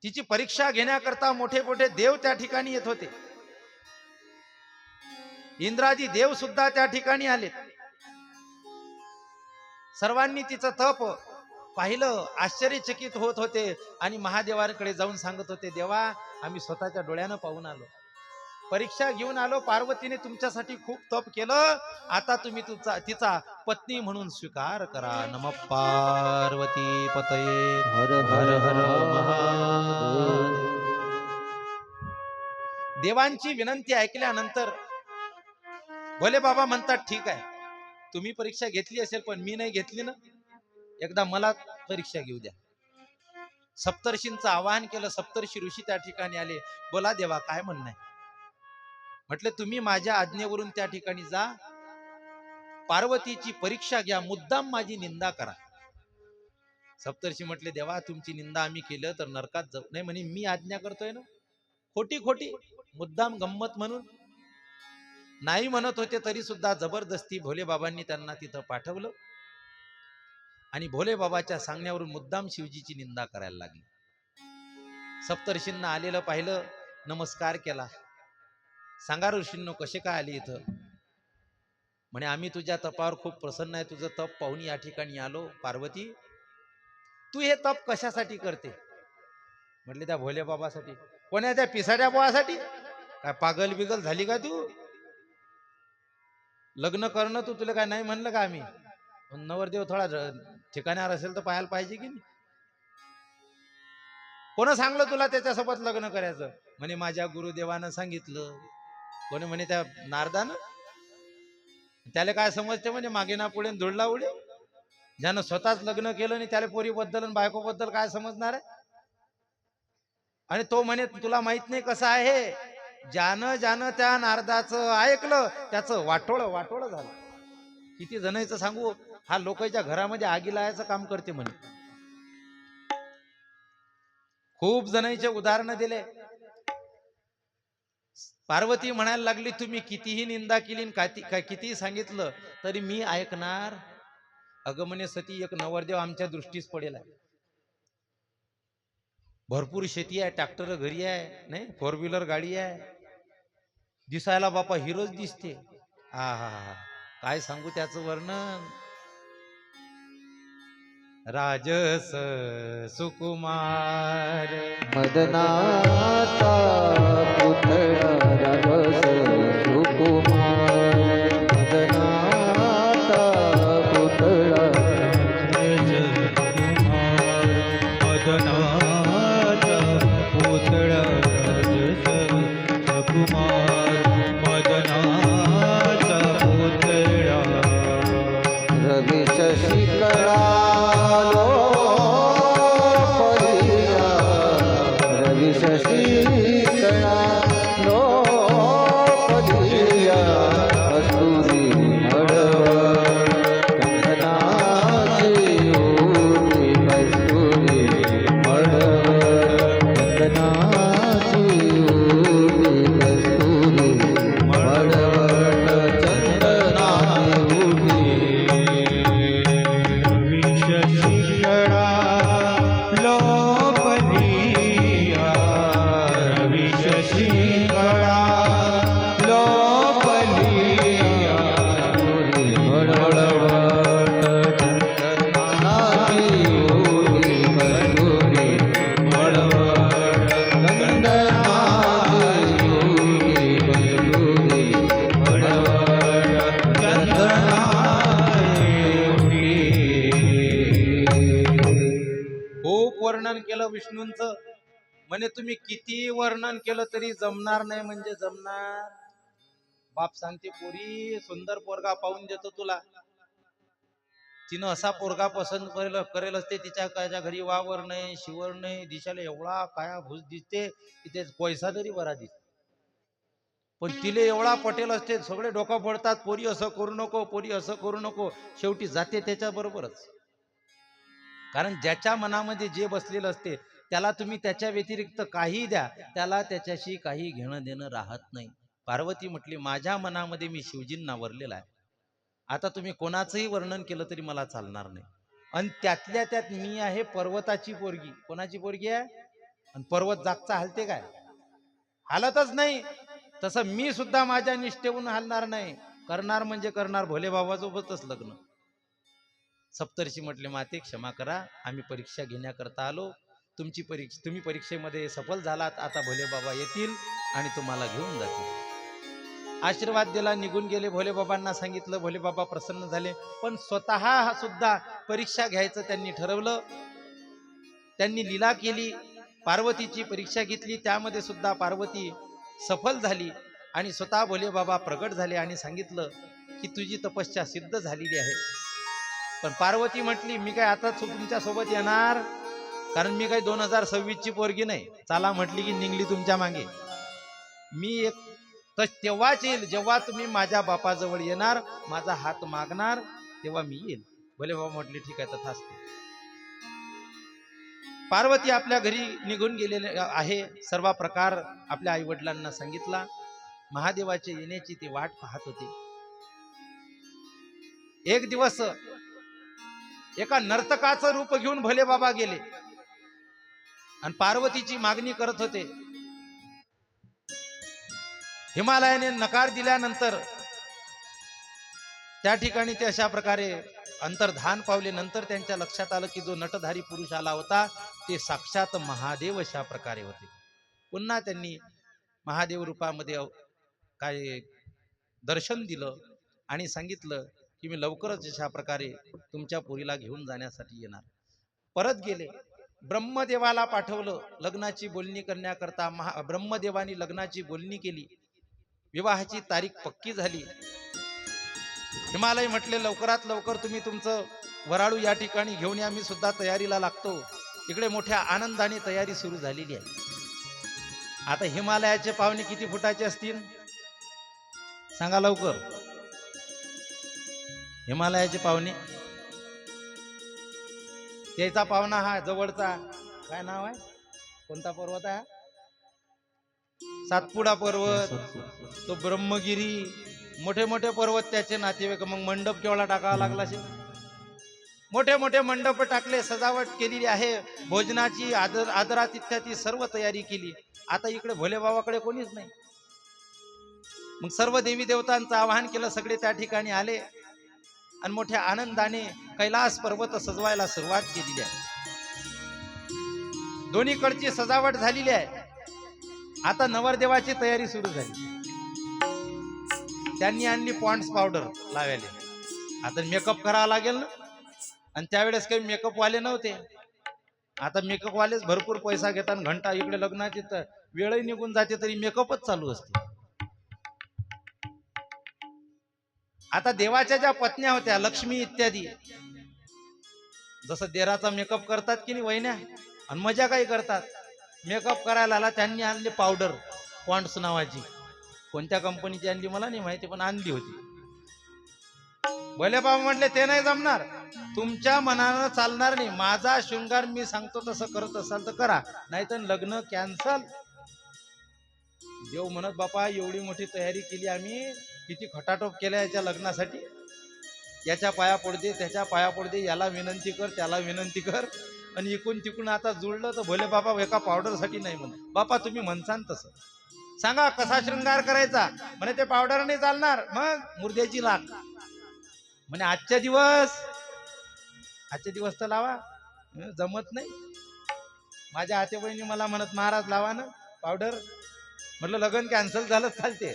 तिची परीक्षा घेण्याकरता मोठे मोठे देव त्या ठिकाणी येत होते. इंद्रादी देव सुद्धा त्या ठिकाणी आले. सर्वांनी तिचं तप पाहिलं, आश्चर्यचकित होत होते आणि महादेवांकडे जाऊन सांगत होते, देवा आम्ही स्वतःच्या डोळ्यानं पाहून आलो, परीक्षा घेऊन आलो, पार्वतीने तुमच्यासाठी खूप तप केलं, आता तुम्ही तिचा पत्नी म्हणून स्वीकार करा. नमः पार्वती पतये हर हर हर हर हर महादेव. देवांची विनंती ऐकल्यानंतर भोले बाबा म्हणतात, ठीक आहे, तुम्ही परीक्षा घेतली असेल पण मी नाही घेतली ना, एकदा मला परीक्षा घेऊ द्या. सप्तर्षींचं आवाहन केलं. सप्तर्षी ऋषी त्या ठिकाणी आले. बोला देवा, काय म्हणणं आहे? म्हटले, तुम्ही माझ्या आज्ञेवरून त्या ठिकाणी जा, पार्वतीची परीक्षा घ्या, मुद्दाम माझी निंदा करा. सप्तर्षी म्हटले, देवा तुमची निंदा आम्ही केलं तर नरकात जाऊ. नाही म्हणे, मी आज्ञा करतोय ना, खोटी खोटी मुद्दाम गंमत म्हणून. नाही म्हणत होते तरी सुद्धा जबरदस्ती भोले बाबांनी त्यांना तिथं पाठवलं आणि भोले बाबाच्या सांगण्यावरून मुद्दाम शिवजीची निंदा करायला लागली. सप्तर्षींना आलेलं पाहिलं, नमस्कार केला. सांगा ऋषींनो, कसे काय आले इथं? म्हणे, आम्ही तुझ्या तपावर खूप प्रसन्न आहे, तुझं तप पाहून या ठिकाणी आलो. पार्वती, तू हे तप कशासाठी करते? म्हटले, त्या भोले बाबासाठी. कोण्या त्या पिसाड्या बोळासाठी? काय पागल बिगल झाली का तू? लग्न करणं तू, तुला काय नाही म्हणलं का आम्ही? नवरदेव थोडा ठिकाण्यावर असेल तर पाहायला पाहिजे की नाही? कोण सांगलं तुला त्याच्यासोबत लग्न करायचं? म्हणे, माझ्या गुरुदेवानं सांगितलं. कोणी? म्हणे, त्या नारदानं. त्याला काय समजते? म्हणजे मागे ना पुढे धुळला उडे. ज्यानं स्वतःच लग्न केलं आणि त्याला पोरी बद्दल आणि बायको बद्दल काय समजणार आहे? आणि तो म्हणे, तुला माहित नाही कसं आहे, ज्यानं त्या नारदाचं ऐकलं त्याचं वाटोळ झालं. किती जणांचं सांगू, हा लोकांच्या घरामध्ये आगी लावायचं काम करते म्हणे. खूप जणांचे उदाहरण दिले. पार्वती म्हणायला लागली, तुम्ही कितीही निंदा केली, कितीही सांगितलं तरी मी ऐकणार? अगं म्हणे सती, एक नवरदेव आमच्या दृष्टीस पडेल आहे. भरपूर शेती आहे, ट्रॅक्टर घरी आहे, नाही 4 व्हीलर गाडी आहे, दिसायला बापा हिरोच दिसते. हा हा हा, काय सांगू त्याचं वर्णन. राजस सुकुमार मदनाचा पुतळा, राजस सुकुमार मदनाचा पुतळा, मदनाचा पुतळा राजस सुकुमार, मदनाचा पुतळा. रवी शशी कळालो परिया, रवी शशी कळालो परिया, कस्तुरी मडवर चंदनाची ओटी, कस्तुरी मडवर चंदनाची ओटी, कस्तुरी मडवर चंदनाची ओटी. विषशिकळा लोपलिया, विषशिकळा लोपलिया, हळवट चंदनाची ओटी, कस्तुरी मडवर चंदनाची ओटी, कस्तुरी मडवर चंदनाची ओटी. खूप वर्णन केलं विष्णूंचं. म्हणे, तुम्ही किती वर्णन केलं तरी जमणार नाही. म्हणजे जमणार? बाप सांगते, पोरी सुंदर पोरगा पाहून देतो तुला, तिनं असा पोरगा पसंत करेल असते, तिच्या घरी वावर नाही, शिवर नाही, दिशाला एवढा काया भूस दिसते की ते पैसा तरी बरा दिसते. पण तिले एवढा पटेल असते, सगळे डोकं फोडतात, पोरी असं करू नको, पोरी असं करू नको. शेवटी जाते त्याच्या बरोबरच. कारण ज्याच्या मनामध्ये जे बसलेलं असते त्याला तुम्ही त्याच्या व्यतिरिक्त काही द्या, त्याला त्याच्याशी काही घेणं देणं राहत नाही. पार्वती म्हटली, माझ्या मनामध्ये मी शिवजींना वरलेला आहे. आता तुम्ही कोणाचंही वर्णन केलं तरी मला चालणार नाही. आणि त्यातल्या त्यात मी आहे पर्वताची पोरगी. कोणाची पोरगी आहे? आणि पर्वत जागचा हालते काय? हालतच नाही. तसं मी सुद्धा माझ्या निष्ठेहून हालणार नाही. करणार म्हणजे करणार, भोले बाबासोबतच लग्न. सप्तर्षी म्हटले, माते क्षमा करा, आम्ही परीक्षा घेण्याकरता आलो. तुम्ही परीक्षेमध्ये सफल झालात, आता भोले बाबा येतील आणि तुम्हाला घेऊन जातील. आशीर्वाद दिला, निघून गेले. भोले बाबांना सांगितलं, भोले बाबा प्रसन्न झाले. पण स्वतः सुद्धा परीक्षा घ्यायचं त्यांनी ठरवलं. त्यांनी लीला केली, पार्वतीची परीक्षा घेतली. त्यामध्ये सुद्धा पार्वती सफल झाली आणि स्वतः भोले बाबा प्रगट झाले आणि सांगितलं की तुझी तपस्या सिद्ध झालेली आहे. पण पार्वती म्हटली, मी काय आता तुमच्या सोबत येणार? कारण मी काही 2026 ची पोरगी नाही. चला म्हटली की निघली तुमच्या मागे. मी एक तर तेव्हाच येईल जेव्हा तुम्ही माझ्या बापाजवळ येणार, माझा हात मागणार, तेव्हा मी येईल. भोले बाबा म्हटले, ठीक आहे, तथास्तु. पार्वती आपल्या घरी निघून गेलेले आहे. सर्व प्रकार आपल्या आई वडिलांना सांगितला. महादेवाच्या येण्याची ते वाट पाहत होते. एक दिवस एका नर्तकाचं रूप घेऊन भोले बाबा गेले आणि पार्वतीची मागणी करत होते. हिमालयाने नकार दिल्यानंतर त्या ठिकाणी ते अशा प्रकारे अंतर्धान पावले. नंतर त्यांच्या लक्षात आलं की जो नटधारी पुरुष आला होता ते साक्षात महादेव अशा प्रकारे होते. पुन्हा त्यांनी महादेव रूपामध्ये काय दर्शन दिलं आणि सांगितलं की मी लवकरच अशा प्रकारे तुमच्या पोरीला घेऊन जाण्यासाठी येणार. परत गेले. ब्रह्मदेवाला पाठवलं लग्नाची बोलणी करण्याकरता. ब्रह्मदेवानी लग्नाची बोलणी केली. विवाहाची तारीख पक्की झाली. हिमालय म्हटले, लवकरात लवकर तुम्ही तुमचं वराळू या ठिकाणी घेऊन या, मी सुद्धा तयारीला लागतो. इकडे मोठ्या आनंदाने तयारी सुरू झालेली आहे. आता हिमालयाचे पाहुणे किती फुटाचे असतील सांगा लवकर? हिमालयाचे पाहुणे, त्याचा पाहुणा हा जवळचा, काय नाव आहे, कोणता पर्वत आहे? सातपुडा पर्वत, तो ब्रह्मगिरी, मोठे मोठे पर्वत त्याचे नातेवाईक. मग मंडप केवढा टाकावा लागला असेल? मोठे मोठे मंडप टाकले, सजावट केलेली आहे, भोजनाची आदरातिथ्याची सर्व तयारी केली. आता इकडे भोले बाबाकडे कोणीच नाही. मग सर्व देवी देवतांचं आवाहन केलं. सगळे त्या ठिकाणी आले आणि मोठ्या आनंदाने कैलास पर्वत सजवायला सुरुवात केलेली आहे. दोन्हीकडची सजावट झालेली आहे. आता नवरदेवाची तयारी सुरू झाली. त्यांनी आणली पॉन्ड्स पावडर लावायला. आता मेकअप करावा लागेल ना, आणि त्यावेळेस काही मेकअप वाले नव्हते. आता मेकअप वालेच भरपूर पैसा घेतात. घंटा इकडे लग्नाची वेळही निघून जाते तरी मेकअपच चालू असते. आता देवाच्या ज्या पत्न्या होत्या, लक्ष्मी इत्यादी, जसं देराचा मेकअप करतात की नाही वहिन्या, आणि मजा काही करतात, मेकअप करायला आला. त्यांनी आणली पावडर, पॉन्ड्स नावाची. कोणत्या कंपनीची आणली मला नाही माहिती, पण आणली होती. भोले बाबा म्हटले, ते नाही जमणार, तुमच्या मनानं चालणार नाही. माझा शृंगार मी सांगतो तसं करत असाल तर करा, नाहीतर लग्न कॅन्सल. देव म्हणत, बापा एवढी मोठी तयारी केली आम्ही, किती खटाटोप केल्या याच्या लग्नासाठी, याच्या पाया पडदे, त्याच्या पाया पडदे, याला विनंती कर, त्याला विनंती कर, आणि इकून तिकून आता जुळलं तर भोले बाबा एका पावडरसाठी नाही म्हणे. बापा तुम्ही म्हणसान तसं सांगा, कसा शृंगार करायचा? म्हणे ते पावडर नाही चालणार. मग मुर्द्याची लाख म्हणे, आजच्या दिवस तर लावा. जमत नाही. माझ्या आते बहिणी मला म्हणत, महाराज लावा ना पावडर. म्हटलं लग्न कॅन्सल झालं चालते.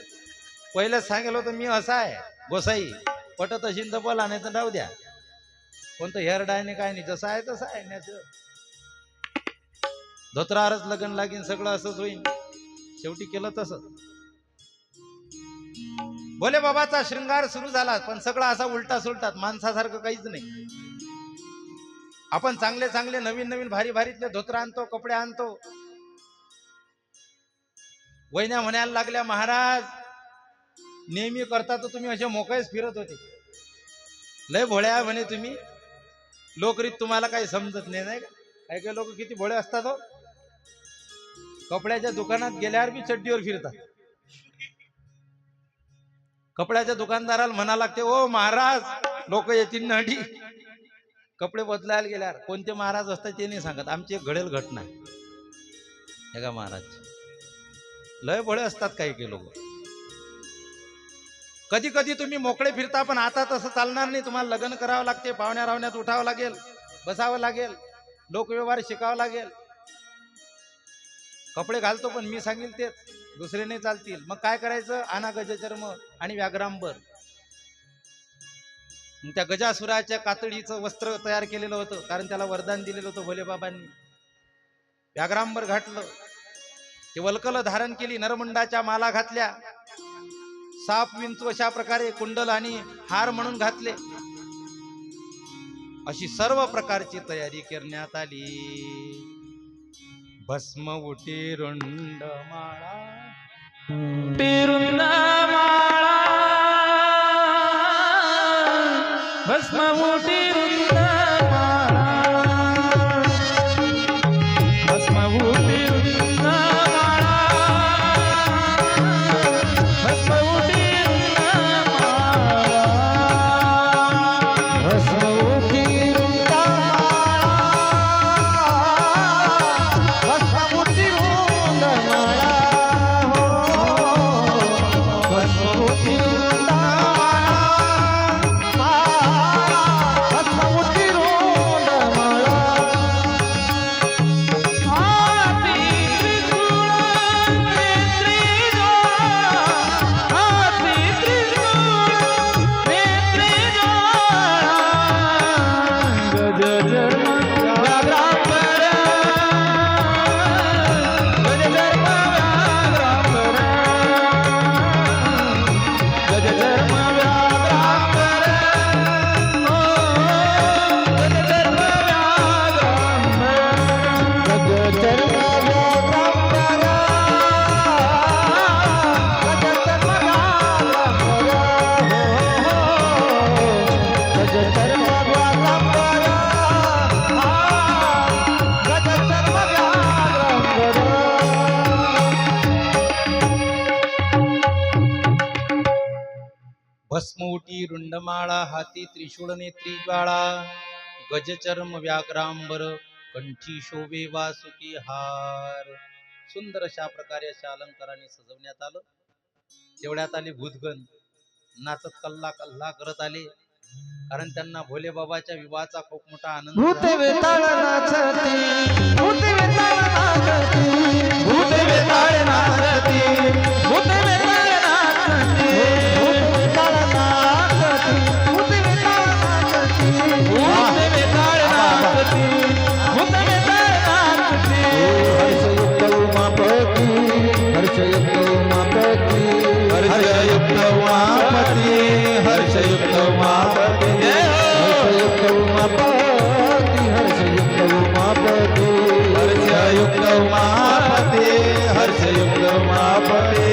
पहिलेच सांगेल होतं मी असा आहे गोसाई, पटत असेल तर बोला, नाही तर राहू द्या. कोणतं हेअर डाय नाही, काय नाही, जसं आहे तसं आहे. न्याचं धोत्रावरच लग्न लागेल, सगळं असंच होईल. शेवटी केलं तसं. भोले बाबाचा शृंगार सुरू झाला, पण सगळं असा उलटा सुलटात, माणसासारखं काहीच नाही. आपण चांगले चांगले नवीन नवीन भारी भारीतले धोत्र आणतो, कपडे आणतो. वहिन्या म्हणायला लागल्या, महाराज नेहमी करता तर तुम्ही असे मोकळेच फिरत होते, लय भोळ्या म्हणे तुम्ही, लोकरीत तुम्हाला काही समजत नाही. नाही का, काही काही लोक किती भोळे असतात हो. कपड्याच्या दुकानात गेल्यावर बी चड्डीवर फिरतात. कपड्याच्या दुकानदाराला म्हणा लागते, ओ महाराज लोक येतील ना हटी. कपडे बदलायला गेल्यावर कोणते महाराज असतात ते नाही सांगत. आमची एक घडेल घटना आहे. हे का महाराज लय भोळे असतात काही काही लोक. कधी कधी तुम्ही मोकळे फिरता, पण आता तसं चालणार नाही. तुम्हाला लग्न करावं लागते, पाहुण्या रावण्यात उठावं लागेल, बसावं लागेल, लोकव्यवहार शिकावं लागेल. कपडे घालतो पण मी सांगेल तेच, दुसरे नाही चालतील. मग काय करायचं, आणा गजचर्म आणि व्याघ्रांबर. त्या गजासुराच्या कातडीचं वस्त्र तयार केलेलं होतं, कारण त्याला वरदान दिलेलं होतं भोलेबाबांनी. व्याघ्रांबर घातलं, ते वल्कल धारण केली, नरमुंडाच्या माला घातल्या, साप विंचू अशा प्रकारे कुंडल आणि हार म्हणून घातले. अशी सर्व प्रकारची तयारी करण्यात आली. भस्म उटी रुंड माळा, रुंद माळा, भस्म मोठी रुंद माळा, भस्म मोठी रुंद माळा, भस्म मोठी रुंद माळा, भस्म मोठी रुंद भस्मउटी रुंडमाळा, हाती त्रिशूळ नेत्री ज्वाळा, गजचर्म व्याघ्रांबर, कंठी शोभे वासुकी हार. सुंदर अशा प्रकारे अशा अलंकाराने सजवण्यात आलं. तेवढ्यात आले भूतगण, नाचत कल्ला कल्ला करत आले, कारण त्यांना भोले बाबाच्या विवाहाचा खूप मोठा आनंद भूत वेताळ नाचती, भूत वेताळ नाचती, भूत वेताळ नाचती, भूत वेताळ नाचती, भूत वेताळ नाचती, भूत वेताळ नाचती, भूत वेताळ नाचती, भूत वेताळ नाचती. हर्षयुक्त उमापती, हर्षयुक्त उमापती, हर्षयुक्त उमापती, हर्षयुक्त उमापती, हर्षयुक्त उमापती, हर्षयुक्त उमापती, हर्षयुक्त उमापती, हर्षयुक्त उमापती.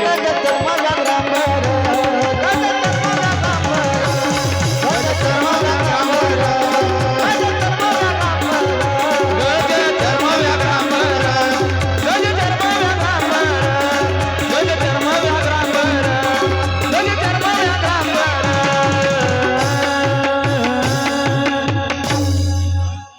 गजचर्म व्याघ्रांबर, गजचर्म व्याघ्रांबर, गजचर्म व्याघ्रांबर, गजचर्म व्याघ्रांबर, गजचर्म व्याघ्रांबर, गजचर्म व्याघ्रांबर, गजचर्म व्याघ्रांबर.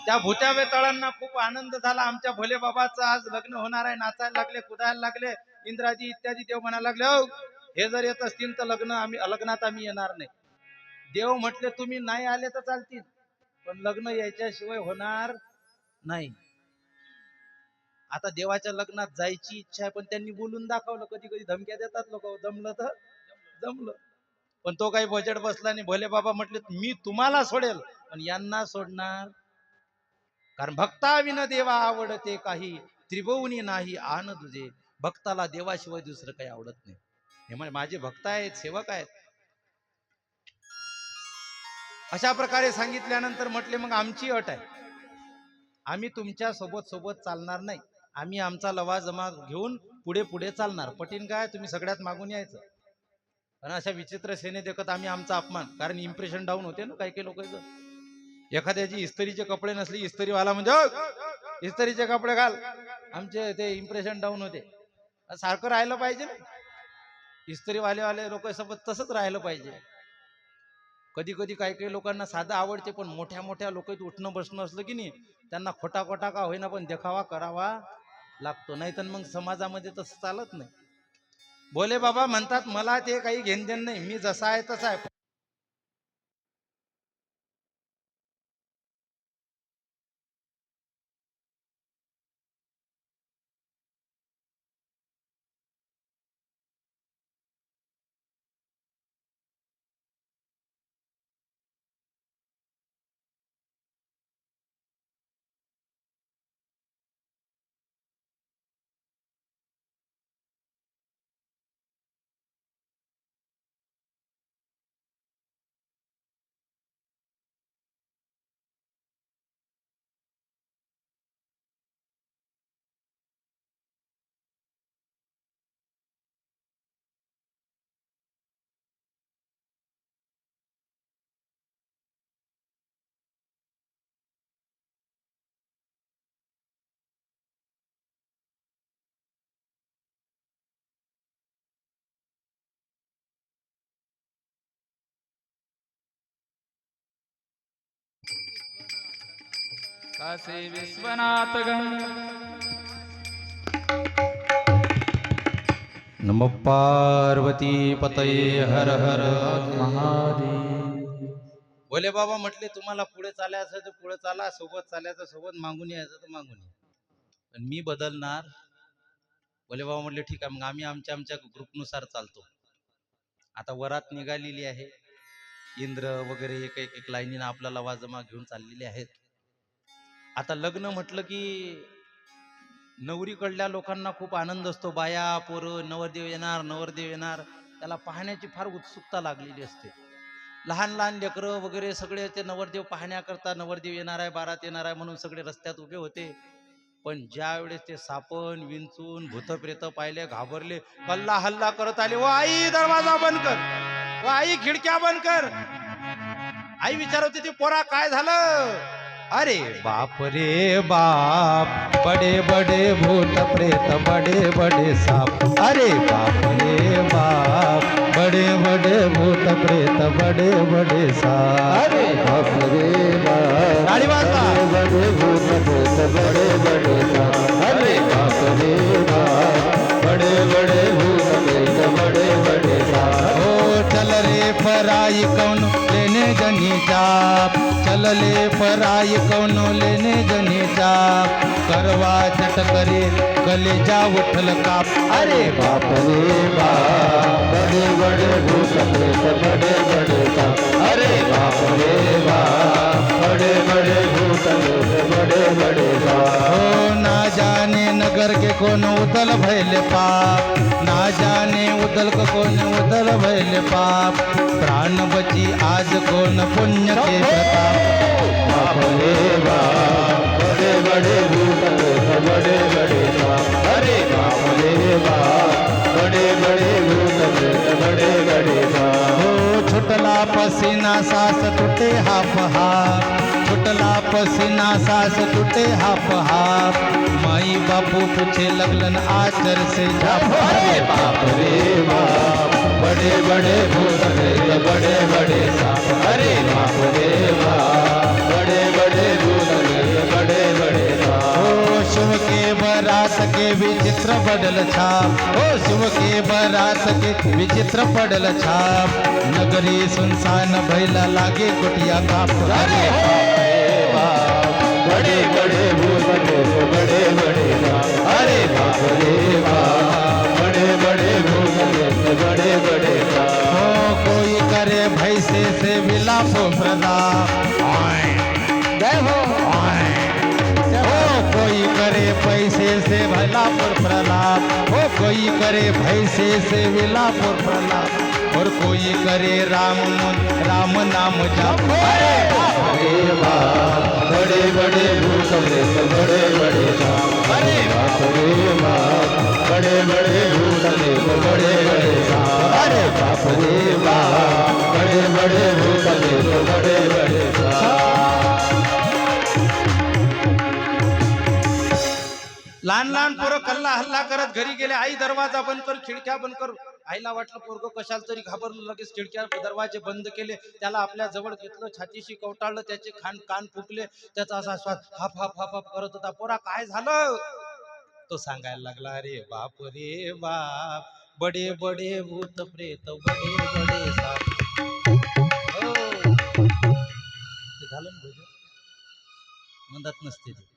त्या भूत्या वेताळांना खूप आनंद झाला. आमच्या भोले बाबाचं आज लग्न होणार आहे. नाचायला लागले, कुदायला लागले. इंद्राजी इत्यादी देव म्हणायला लागले, हो हे जर येत असतील तर लग्नात आम्ही येणार नाही. देव म्हटले, तुम्ही नाही आले तर चालतील, पण लग्न याच्याशिवाय होणार नाही. आता देवाच्या लग्नात जायची इच्छा आहे, पण त्यांनी बोलून दाखवलं. कधी कधी धमक्या देतात लोक, जमलं तर जमलं, पण तो काही बजेट बसला नाही. भोले बाबा म्हटले, मी तुम्हाला सोडेल पण यांना सोडणार, कारण भक्ता विन देवा आवडते काही, त्रिभुवनी नाही आन तुझे. भक्ताला देवाशिवाय दुसरं काही आवडत नाही. हे म्हणजे माझे भक्त आहेत, सेवक आहेत. अशा प्रकारे सांगितल्यानंतर म्हटले मग आमची अट आहे, आम्ही तुमच्या सोबत सोबत चालणार नाही, आम्ही आमचा लवाजमा घेऊन पुढे पुढे चालणार. पटीन काय, तुम्ही सगळ्यात मागून यायचं. आणि अशा विचित्र सेने देखत आम्ही आमचा अपमान, कारण इम्प्रेशन डाऊन होते ना काही काही लोकांचं. एखाद्याची इस्त्रीचे कपडे नसली, इस्त्रीवाला म्हणजे इस्त्रीचे कपडे घाल, आमचे ते इम्प्रेशन डाऊन होते. सारखं राहिलं पाहिजे ना, इस्त्रीवाले लोक सोबत तसंच राहिलं पाहिजे. कधी कधी काही काही लोकांना साधं आवडते, पण मोठ्या मोठ्या लोक उठणं बसणं असलं की नाही, त्यांना खोटा खोटा का होईना पण देखावा करावा लागतो, नाही तर मग समाजामध्ये तसं चालत नाही. भोले बाबा म्हणतात मला ते काही घेणदेण नाही, मी जसा आहे तसा आहे. काशी विश्वनाथ गण नमो पार्वती पतये हर हर महादेव. भोले बाबा म्हटले तुम्हाला पुढे चालायचं तर पुढे चाला, सोबत चालायचं सोबत, मागून यायचं तर मागून या, पण मी बदलणार. भोले बाबा म्हटले ठीक आहे, मग आम्ही आमच्या आमच्या ग्रुपनुसार चालतो. आता वरात निघालेली आहे, इंद्र वगैरे एक एक एक लाईनीनं आपला लवाजमा घेऊन चाललेले आहेत. आता लग्न म्हटलं की नवरीकडल्या लोकांना खूप आनंद असतो, बाया पोरं, नवरदेव येणार नवरदेव येणार, त्याला पाहण्याची फार उत्सुकता लागलेली असते. लहान लहान लेकरं वगैरे सगळे ते नवरदेव पाहण्याकरता, नवरदेव येणार आहे, बारात येणार आहे म्हणून सगळे रस्त्यात उभे होते. पण ज्या वेळेस ते सापण विंचून भूतप्रेत पाहिले, घाबरले, कल्ला हल्ला करत आले, व आई दरवाजा बंद कर, व आई खिडक्या बंद कर. आई विचारत होती पोरा काय झालं. अरे बाप रे बाप, बडे बडे भूत प्रेत, बडे बडे साप. अरे बाप रे बाप, बडे बडे भूत प्रेत, बडे बडे साप. अरे बाप रे बाप, टाळी वाजवा. बडे भूत प्रेत, बडे बडे साप. अरे बाप रे बाप, बडे बडे भूत प्रेत, बडे बडे साप. ओ चल रे पराई कौन लेने जनी जाप, चल ले पराई कौन लेने जनी जाप, करवा चट करे कलेजा उठल काप. अरे बाप रे बाप, बड़े बड़े भूत प्रेत, बड़े बड़े साप. अरे बाप रे बाप, बड़े बड़े भूत प्रेत, बड़े बड़े साप. ओ ना जाने नगर के कौन उदल भैले पाप, ना जाने उदल को कौन उदल भैले पाप, प्राण बची आज कौन पुण्य के प्रताप. बाप रे बाप, बड़े बड़े भूत प्रेत, बड़े बड़े साप. अरे बाप रे बाप, बड़े बड़े भूत प्रेत, बड़े बड़े साप. हो छुटला पसीना सास टूटे हाफ हाफ, छुटला पसीना सास टूटे हाफ हाफ, माई बापू पूछे लगलन आचर से झाप. अरे बाप रे बाप, बड़े बड़े भूत प्रेत, बड़े बड़े साप. अरे बाप रे बाप, बड़े बड़े भूत प्रेत, बड़े बड़े साप. ओ शिव के बरात के विचित्र पडल छाप, ओ शिव के बरात के विचित्र पडल छाप, नगरी सुनसान भैला लागे कुटिया काप. अरे बाप रे बाप, बड़े बड़े भूत प्रेत, बड़े बड़े साप. अरे बाप रे बाप, बड़े बड़े भूत प्रेत, बड़े बड़े साप. ओ कोई करे भैसे से विलाप प्रलाप, जय हो. ओ कोई करे पैसे से भला पर प्रलाप, ओ कोई करे भैसे से विलाप और प्रलाप, और कोई करे राम नाम जाप। अरे अरे बाप बड़े बड़े भूत प्रेत बड़े बड़े साप, अरे बाप रे बाप बड़े बड़े भूत प्रेत बड़े बड़े साप, अरे बाप रे बाप बड़े बड़े भूत प्रेत बड़े बड़े साप। लहान लहान पोरं कल्ला हल्ला करत घरी गेले, आई दरवाजा बंद कर, खिडक्या बंद कर. आईला वाटलं पोरगं कशाला तरी घाबरलं, लगेच खिडक्या दरवाजे बंद केले, त्याला आपल्या जवळ घेतलं, छातीशी कवटाळलं, त्याचे कान फुकले, त्याचा असा श्वास हाप हाप हाप हाप करत होता. पोरा काय झालं? तो सांगायला लागला, अरे बाप बडे बडे भूत प्रेत बडे बडे साप. हो ते झालं ना भजन, म्हणत नसते ते.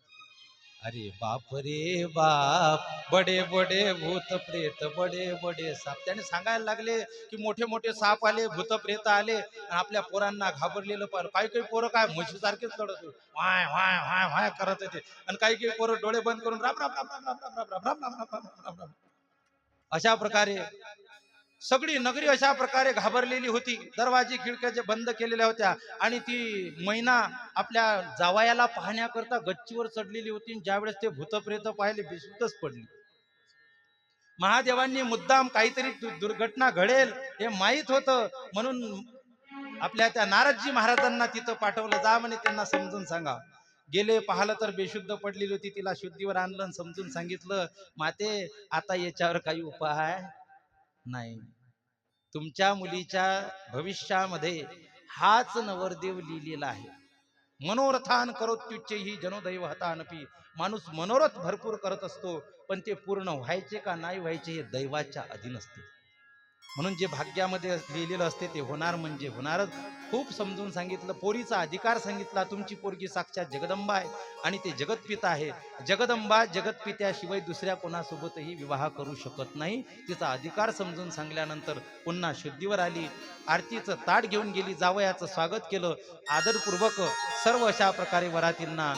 अरे बाप बडे बडे भूत प्रेत बडे बडे साप. त्याने सांगायला लागले की मोठे मोठे साप आले, भूत प्रेत आले, आणि आपल्या पोरांना घाबरलेलं पाहिलं. काही पोरं काय म्हशीसारखेच लढत होते, वाय वाय वाय वाय करत होते, आणि काही पोरं डोळे बंद करून राम राम राम राम राम राम राम राम राम राम राम. अशा प्रकारे सगळी नगरी अशा प्रकारे घाबरलेली होती. दरवाजे खिडक्या बंद केलेल्या होत्या, आणि ती मैना आपल्या जावयाला पाहण्याकरता गच्चीवर चढलेली होती. ज्यावेळेस ते भूतप्रेत पाहिले, बेशुद्धच पडली. महादेवांनी मुद्दाम काहीतरी दुर्घटना घडेल हे माहीत होतं, म्हणून आपल्या त्या नारदजी महाराजांना तिथं पाठवलं, जा म्हणे त्यांना समजून सांगा. गेले, पाहिलं तर बेशुद्ध पडलेली होती. तिला शुद्धीवर आणलं, समजून सांगितलं, माते आता याच्यावर काही उपाय नाही. तुमच्या मुलीच्या भविष्यामध्ये हाच नवरदेव लिहिलेला आहे. मनोरथान करोत्युच्चे ही जनोदैव हतानपी. माणूस मनोरथ भरपूर करत असतो, पण ते पूर्ण व्हायचे का नाही व्हायचे हे दैवाच्या अधीन असते. म्हणून जे भाग्यामध्ये लिहिलेलं असते ते होणार म्हणजे होणारच. खूप समजून सांगितलं, पोरीचा अधिकार सांगितला. तुमची पोरगी साक्षात जगदंबा आहे, आणि ते जगतपिता आहे. जगदंबा जगतपित्याशिवाय दुसऱ्या कोणासोबतही विवाह करू शकत नाही. तिचा अधिकार समजून सांगल्यानंतर पुन्हा शुद्धीवर आली, आरतीचं ताट घेऊन गेली, जावयाचं स्वागत केलं आदरपूर्वक. सर्व अशा प्रकारे वरातींना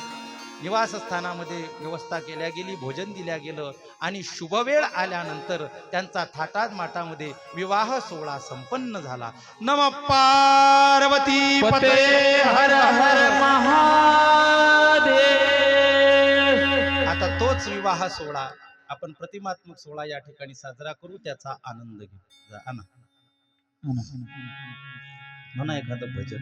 निवासस्थानामध्ये व्यवस्था केल्या गेली, भोजन दिल्या गेलं, आणि शुभवेळ आल्यानंतर त्यांचा थाटात माटामध्ये विवाह सोहळा संपन्न झाला. नम पार्वती पते हर हर महादेव. आता तोच विवाह सोहळा आपण प्रतिमात्मक सोहळा या ठिकाणी साजरा करू, त्याचा आनंद घेऊ. म्हणा एखादं भजन.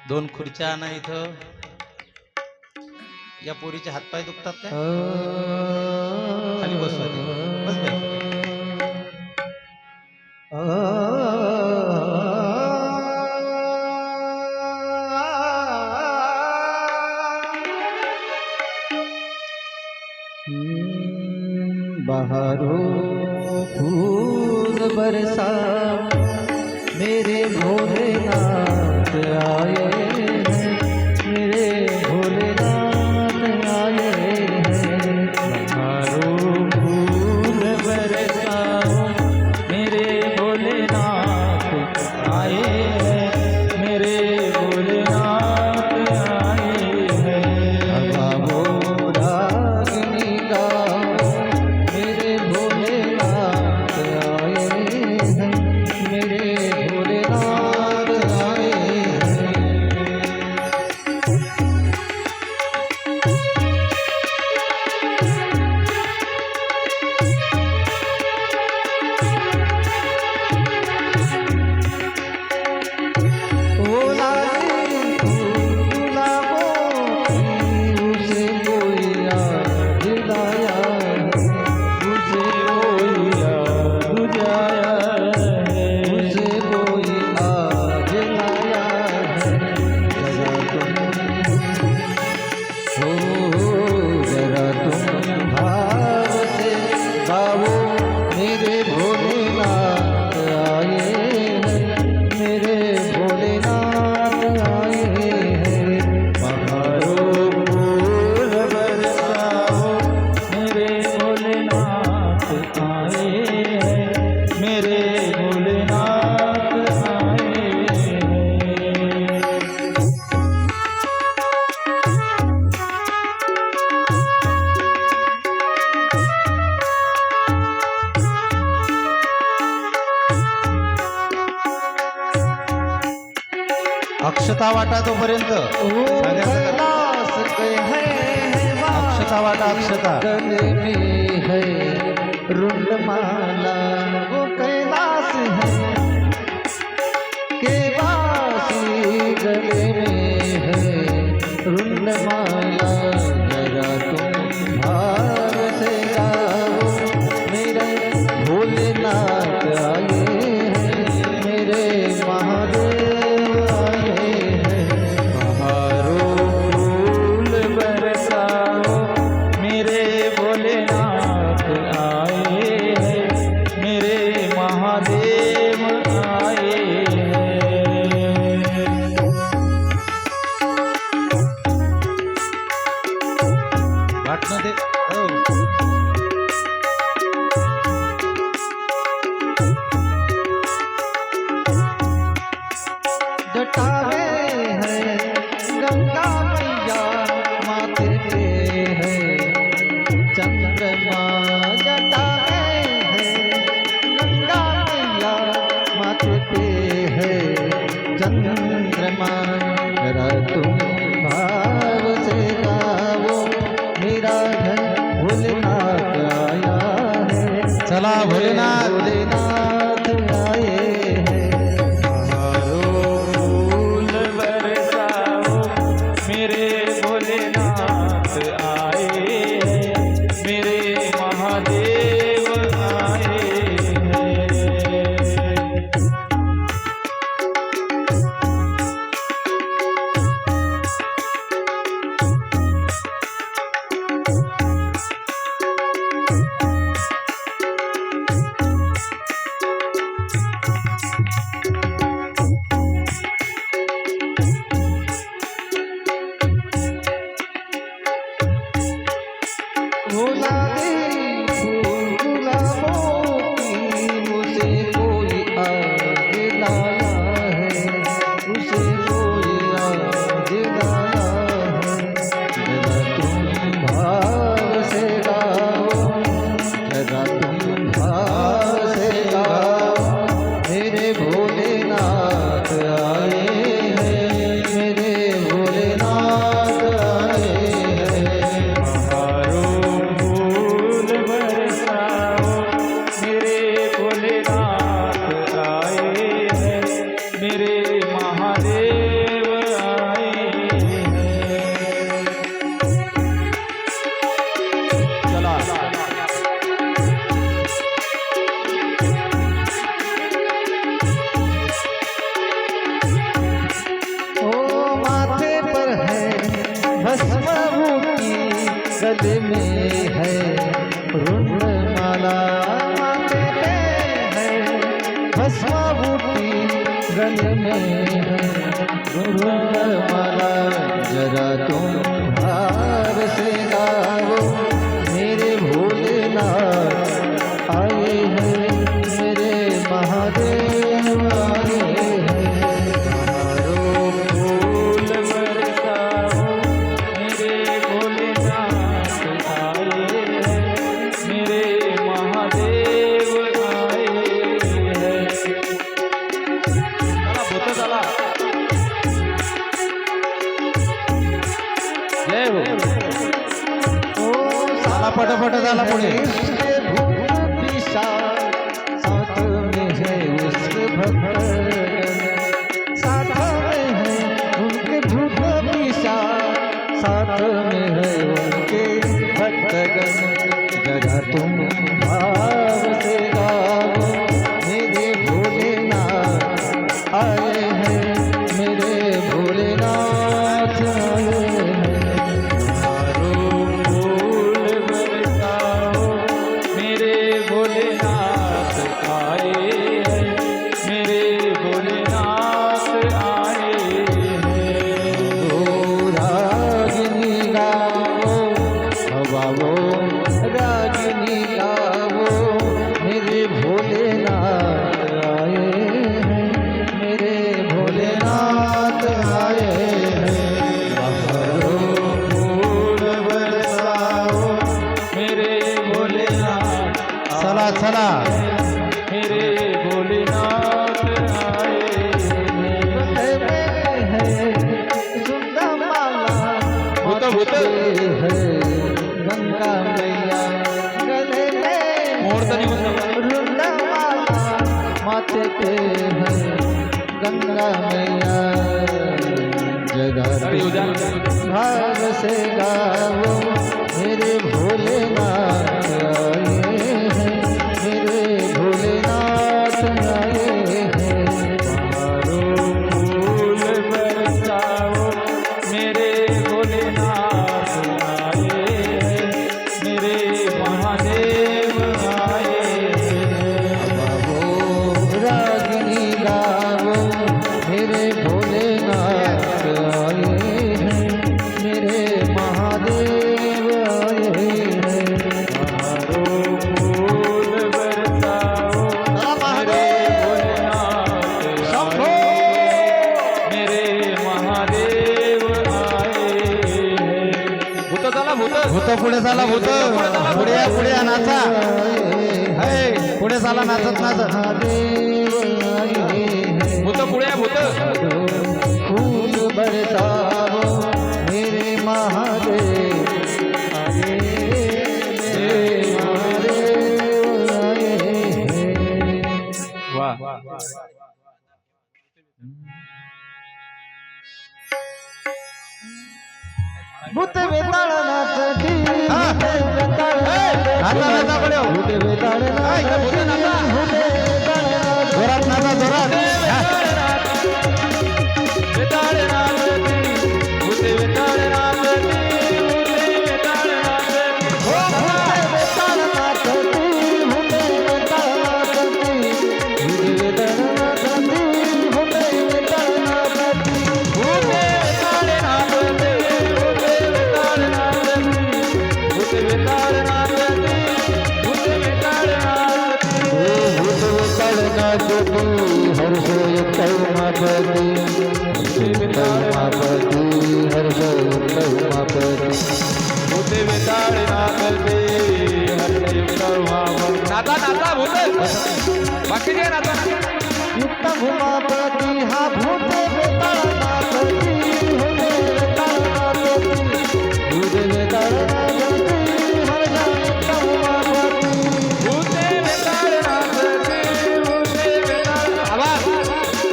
दोन खुर्च्या आणा इथं. या पोरीचे हातपाय दुखतात काय? खाली बसवा ते. बस बाई. बहारो फूल बरसा मेरे भोलेनाथ आए हैं, मेरे भोलेनाथ आए हैं। बहारो फूल बरसा मेरे भोलेनाथ आए हैं, मेरे भोलेनाथ आए हैं। हवा रागिनी का मेरे भोलेनाथ आए हैं, मेरे भोलेनाथ अक्षता वाटा तोपर्यंत सगळ्यांना अक्षता वाटा अक्षता गले में है रुंडमाला वो कैलाश है के बासी गले में है रुंडमाला जरा तुम भाव से गाओ मेरे भोलेनाथ आए हैं मेरे महादेव आए हैं बहारों फूल बरसाओ मेरे भोलेनाथ आए हैं मेरे महादेव आए हैं वाटणं दे हो. जटावे है गंगा मैया माथे पे है चंद्रमा जटावे है गंगा मैया माथे पे है चंद्रमा जरा तुम भाव से गाओ मेरा घर भोलेनाथ आया है चला भोलेनाथ भोलेनाथ आए हैं फूल बरसाओ मेरे भोलेनाथ आए हैं मेरे महादेव आए हैं भोलेनाथ आए हैं मेरे भोलेनाथ आए हैं बहारों फूल बरसाओ मेरे भोलेनाथ आए हैं मेरे महादेव आए हैं चला ओ माथे पर है भस्म बूटी गले में है रुंडमाला माथे पे है भस्म बूटी गले में है रुंडमाला जरा तुम भाव से गाओ मेरे भोलेनाथ आए हैं मेरे महादेव आए हैं बहारों फूल बरसाओ मेरे भोलेनाथ आए हैं मेरे महादेव आए हैं चला भूत चला जय हो चला पटापट झाला पुढे उसके भूत पिशाच साथ में है उसके भक्तगण साथ में है उनके भूत पिशाच साथ में है उनके भक्तगण जरा तुम भाव से गाओ मेरे भोलेनाथ आए हैं मेरे भोलेनाथ आए हैं बहारों फूल बरसाओ भूत गंगा मैया गले में मुहूर्त निघून जाऊ. रुंडा माथे पे है गंगा मैया अरे जगा उजाला. भाव से गाओ मेरे भोलेनाथ आए हैं मेरे भोलेनाथ आए हैं मारो फूल बरसाओ मेरे भोलेनाथ आए हैं, मेरे महादेव आए हैं. गाओ रागिनी गाओ मेरे भोलेनाथ आए हैं मेरे महादेव आए हैं मारो फूल बरसाओ मेरे भोलेनाथ आए, मेरे महादेव आए हैं. भूत चला भूत. भूत पुढे झाला भूत पुढे या, पुढे या, नाचा. हे, पुढे झाला नाचत नाचत. महादेव आए हैं भूत पुढे या, भूत. फूल बरसाओ मेरे महादेव आए मेरे महादेव आए हैं वाह. भूत बेताळ नाचती हा. भूत बेताळ नाचा नाचा पुढे हो. भूत बेताळ हा, इकडे भूत नाचा. भूत बेताळ जोरात नाचा जोरात. हा. वेताळ नाचती, भूते वेताळ नाचती, भूते वेताळ नाचती. हो भूत बेताळ नाचती भूत बेताळ नाचती भूत बेताळ नाचती भूत बेताळ नाचती भूते वेताळ नाचती, भूते वेताळ नाचती, भूते वेताळ नाचती, भूते वेताळ नाचती. भूत बेताळ नाचती हर्ष येतौ मापती हर्ष येतौ मापती भूते वेताळ नाचती, हरिदेव सर्वावर. नाचा नाचा भूत बाकीचे नाचा. युक्त भूमापती हा भूत बेताळ नाचती भूत बेताळ नाचती भूत बेताळ नाचती हर्ष युक्त भूमापती भूते वेताळ नाचती, भूते वेताळ. आवाज.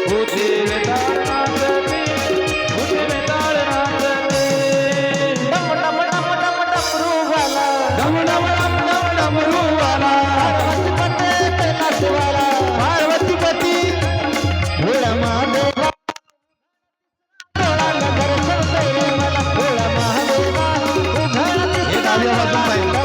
भूते वेताळ नाचती, भूते वेताळ नाचती. डम डम डम डम डमरू वाला डम डम डम डम डमरू वाला. पार्वती पते कैलाश वाला पार्वती पती भोळा महादेवा डोळा दर्शन करे मला भोळा महादेवा उघड हे डाव्या बाजूला पाहिजे.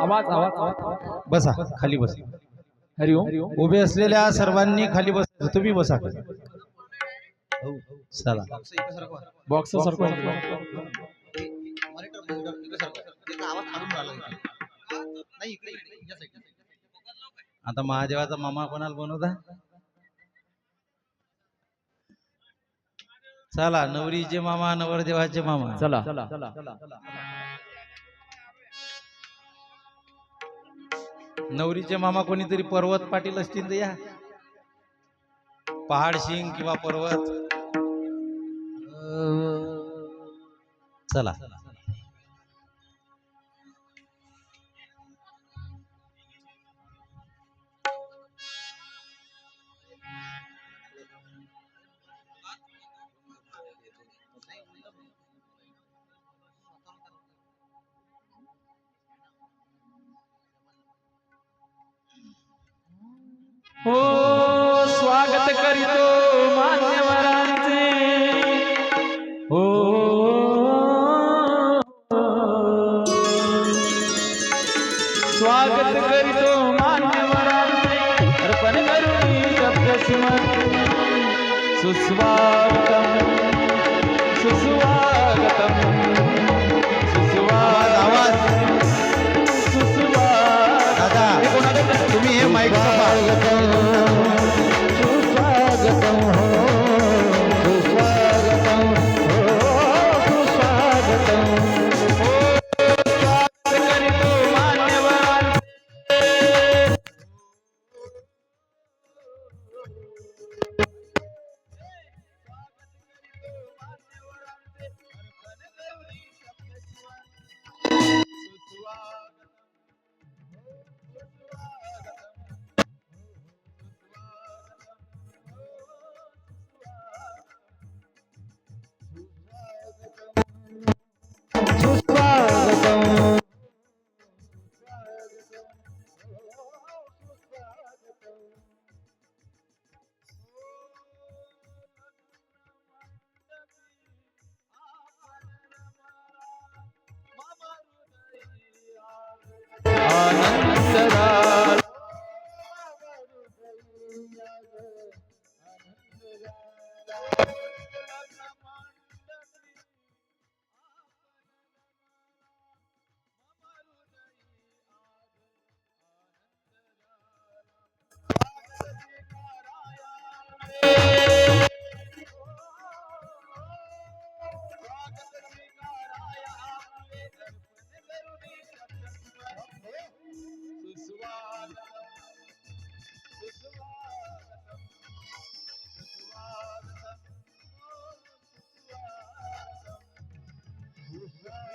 आवाज आवाज आवाज. बसा खाली बसा. हरिओम. उभे असलेल्या सर्वांनी खाली बस. तुम्ही बसा खाली. चला बॉक्स सरको. आता महादेवाचा मामा कोणाला बनवता. चला नवरीचे मामा नवरदेवाचे मामा. चला. नवरीचे मामा कोणीतरी पर्वत पाटील असतील तर या. पहाड सिंग किंवा पर्वत. चला करीतो मान्यवरांचे हो स्वागत करीतो मान्यवरांचे अर्पण करून शब्द सुस्वागतम सुस्वागतम आवाज सुस्वागतम दादा तुम्ही हे माईक सुस्वागतम सुस्वागतम हो सुस्वागतम हो सुस्वागतम करीतो मान्यवरांचे सुस्वागतम आनंदराल सुस्वागतम हो सुस्वागतम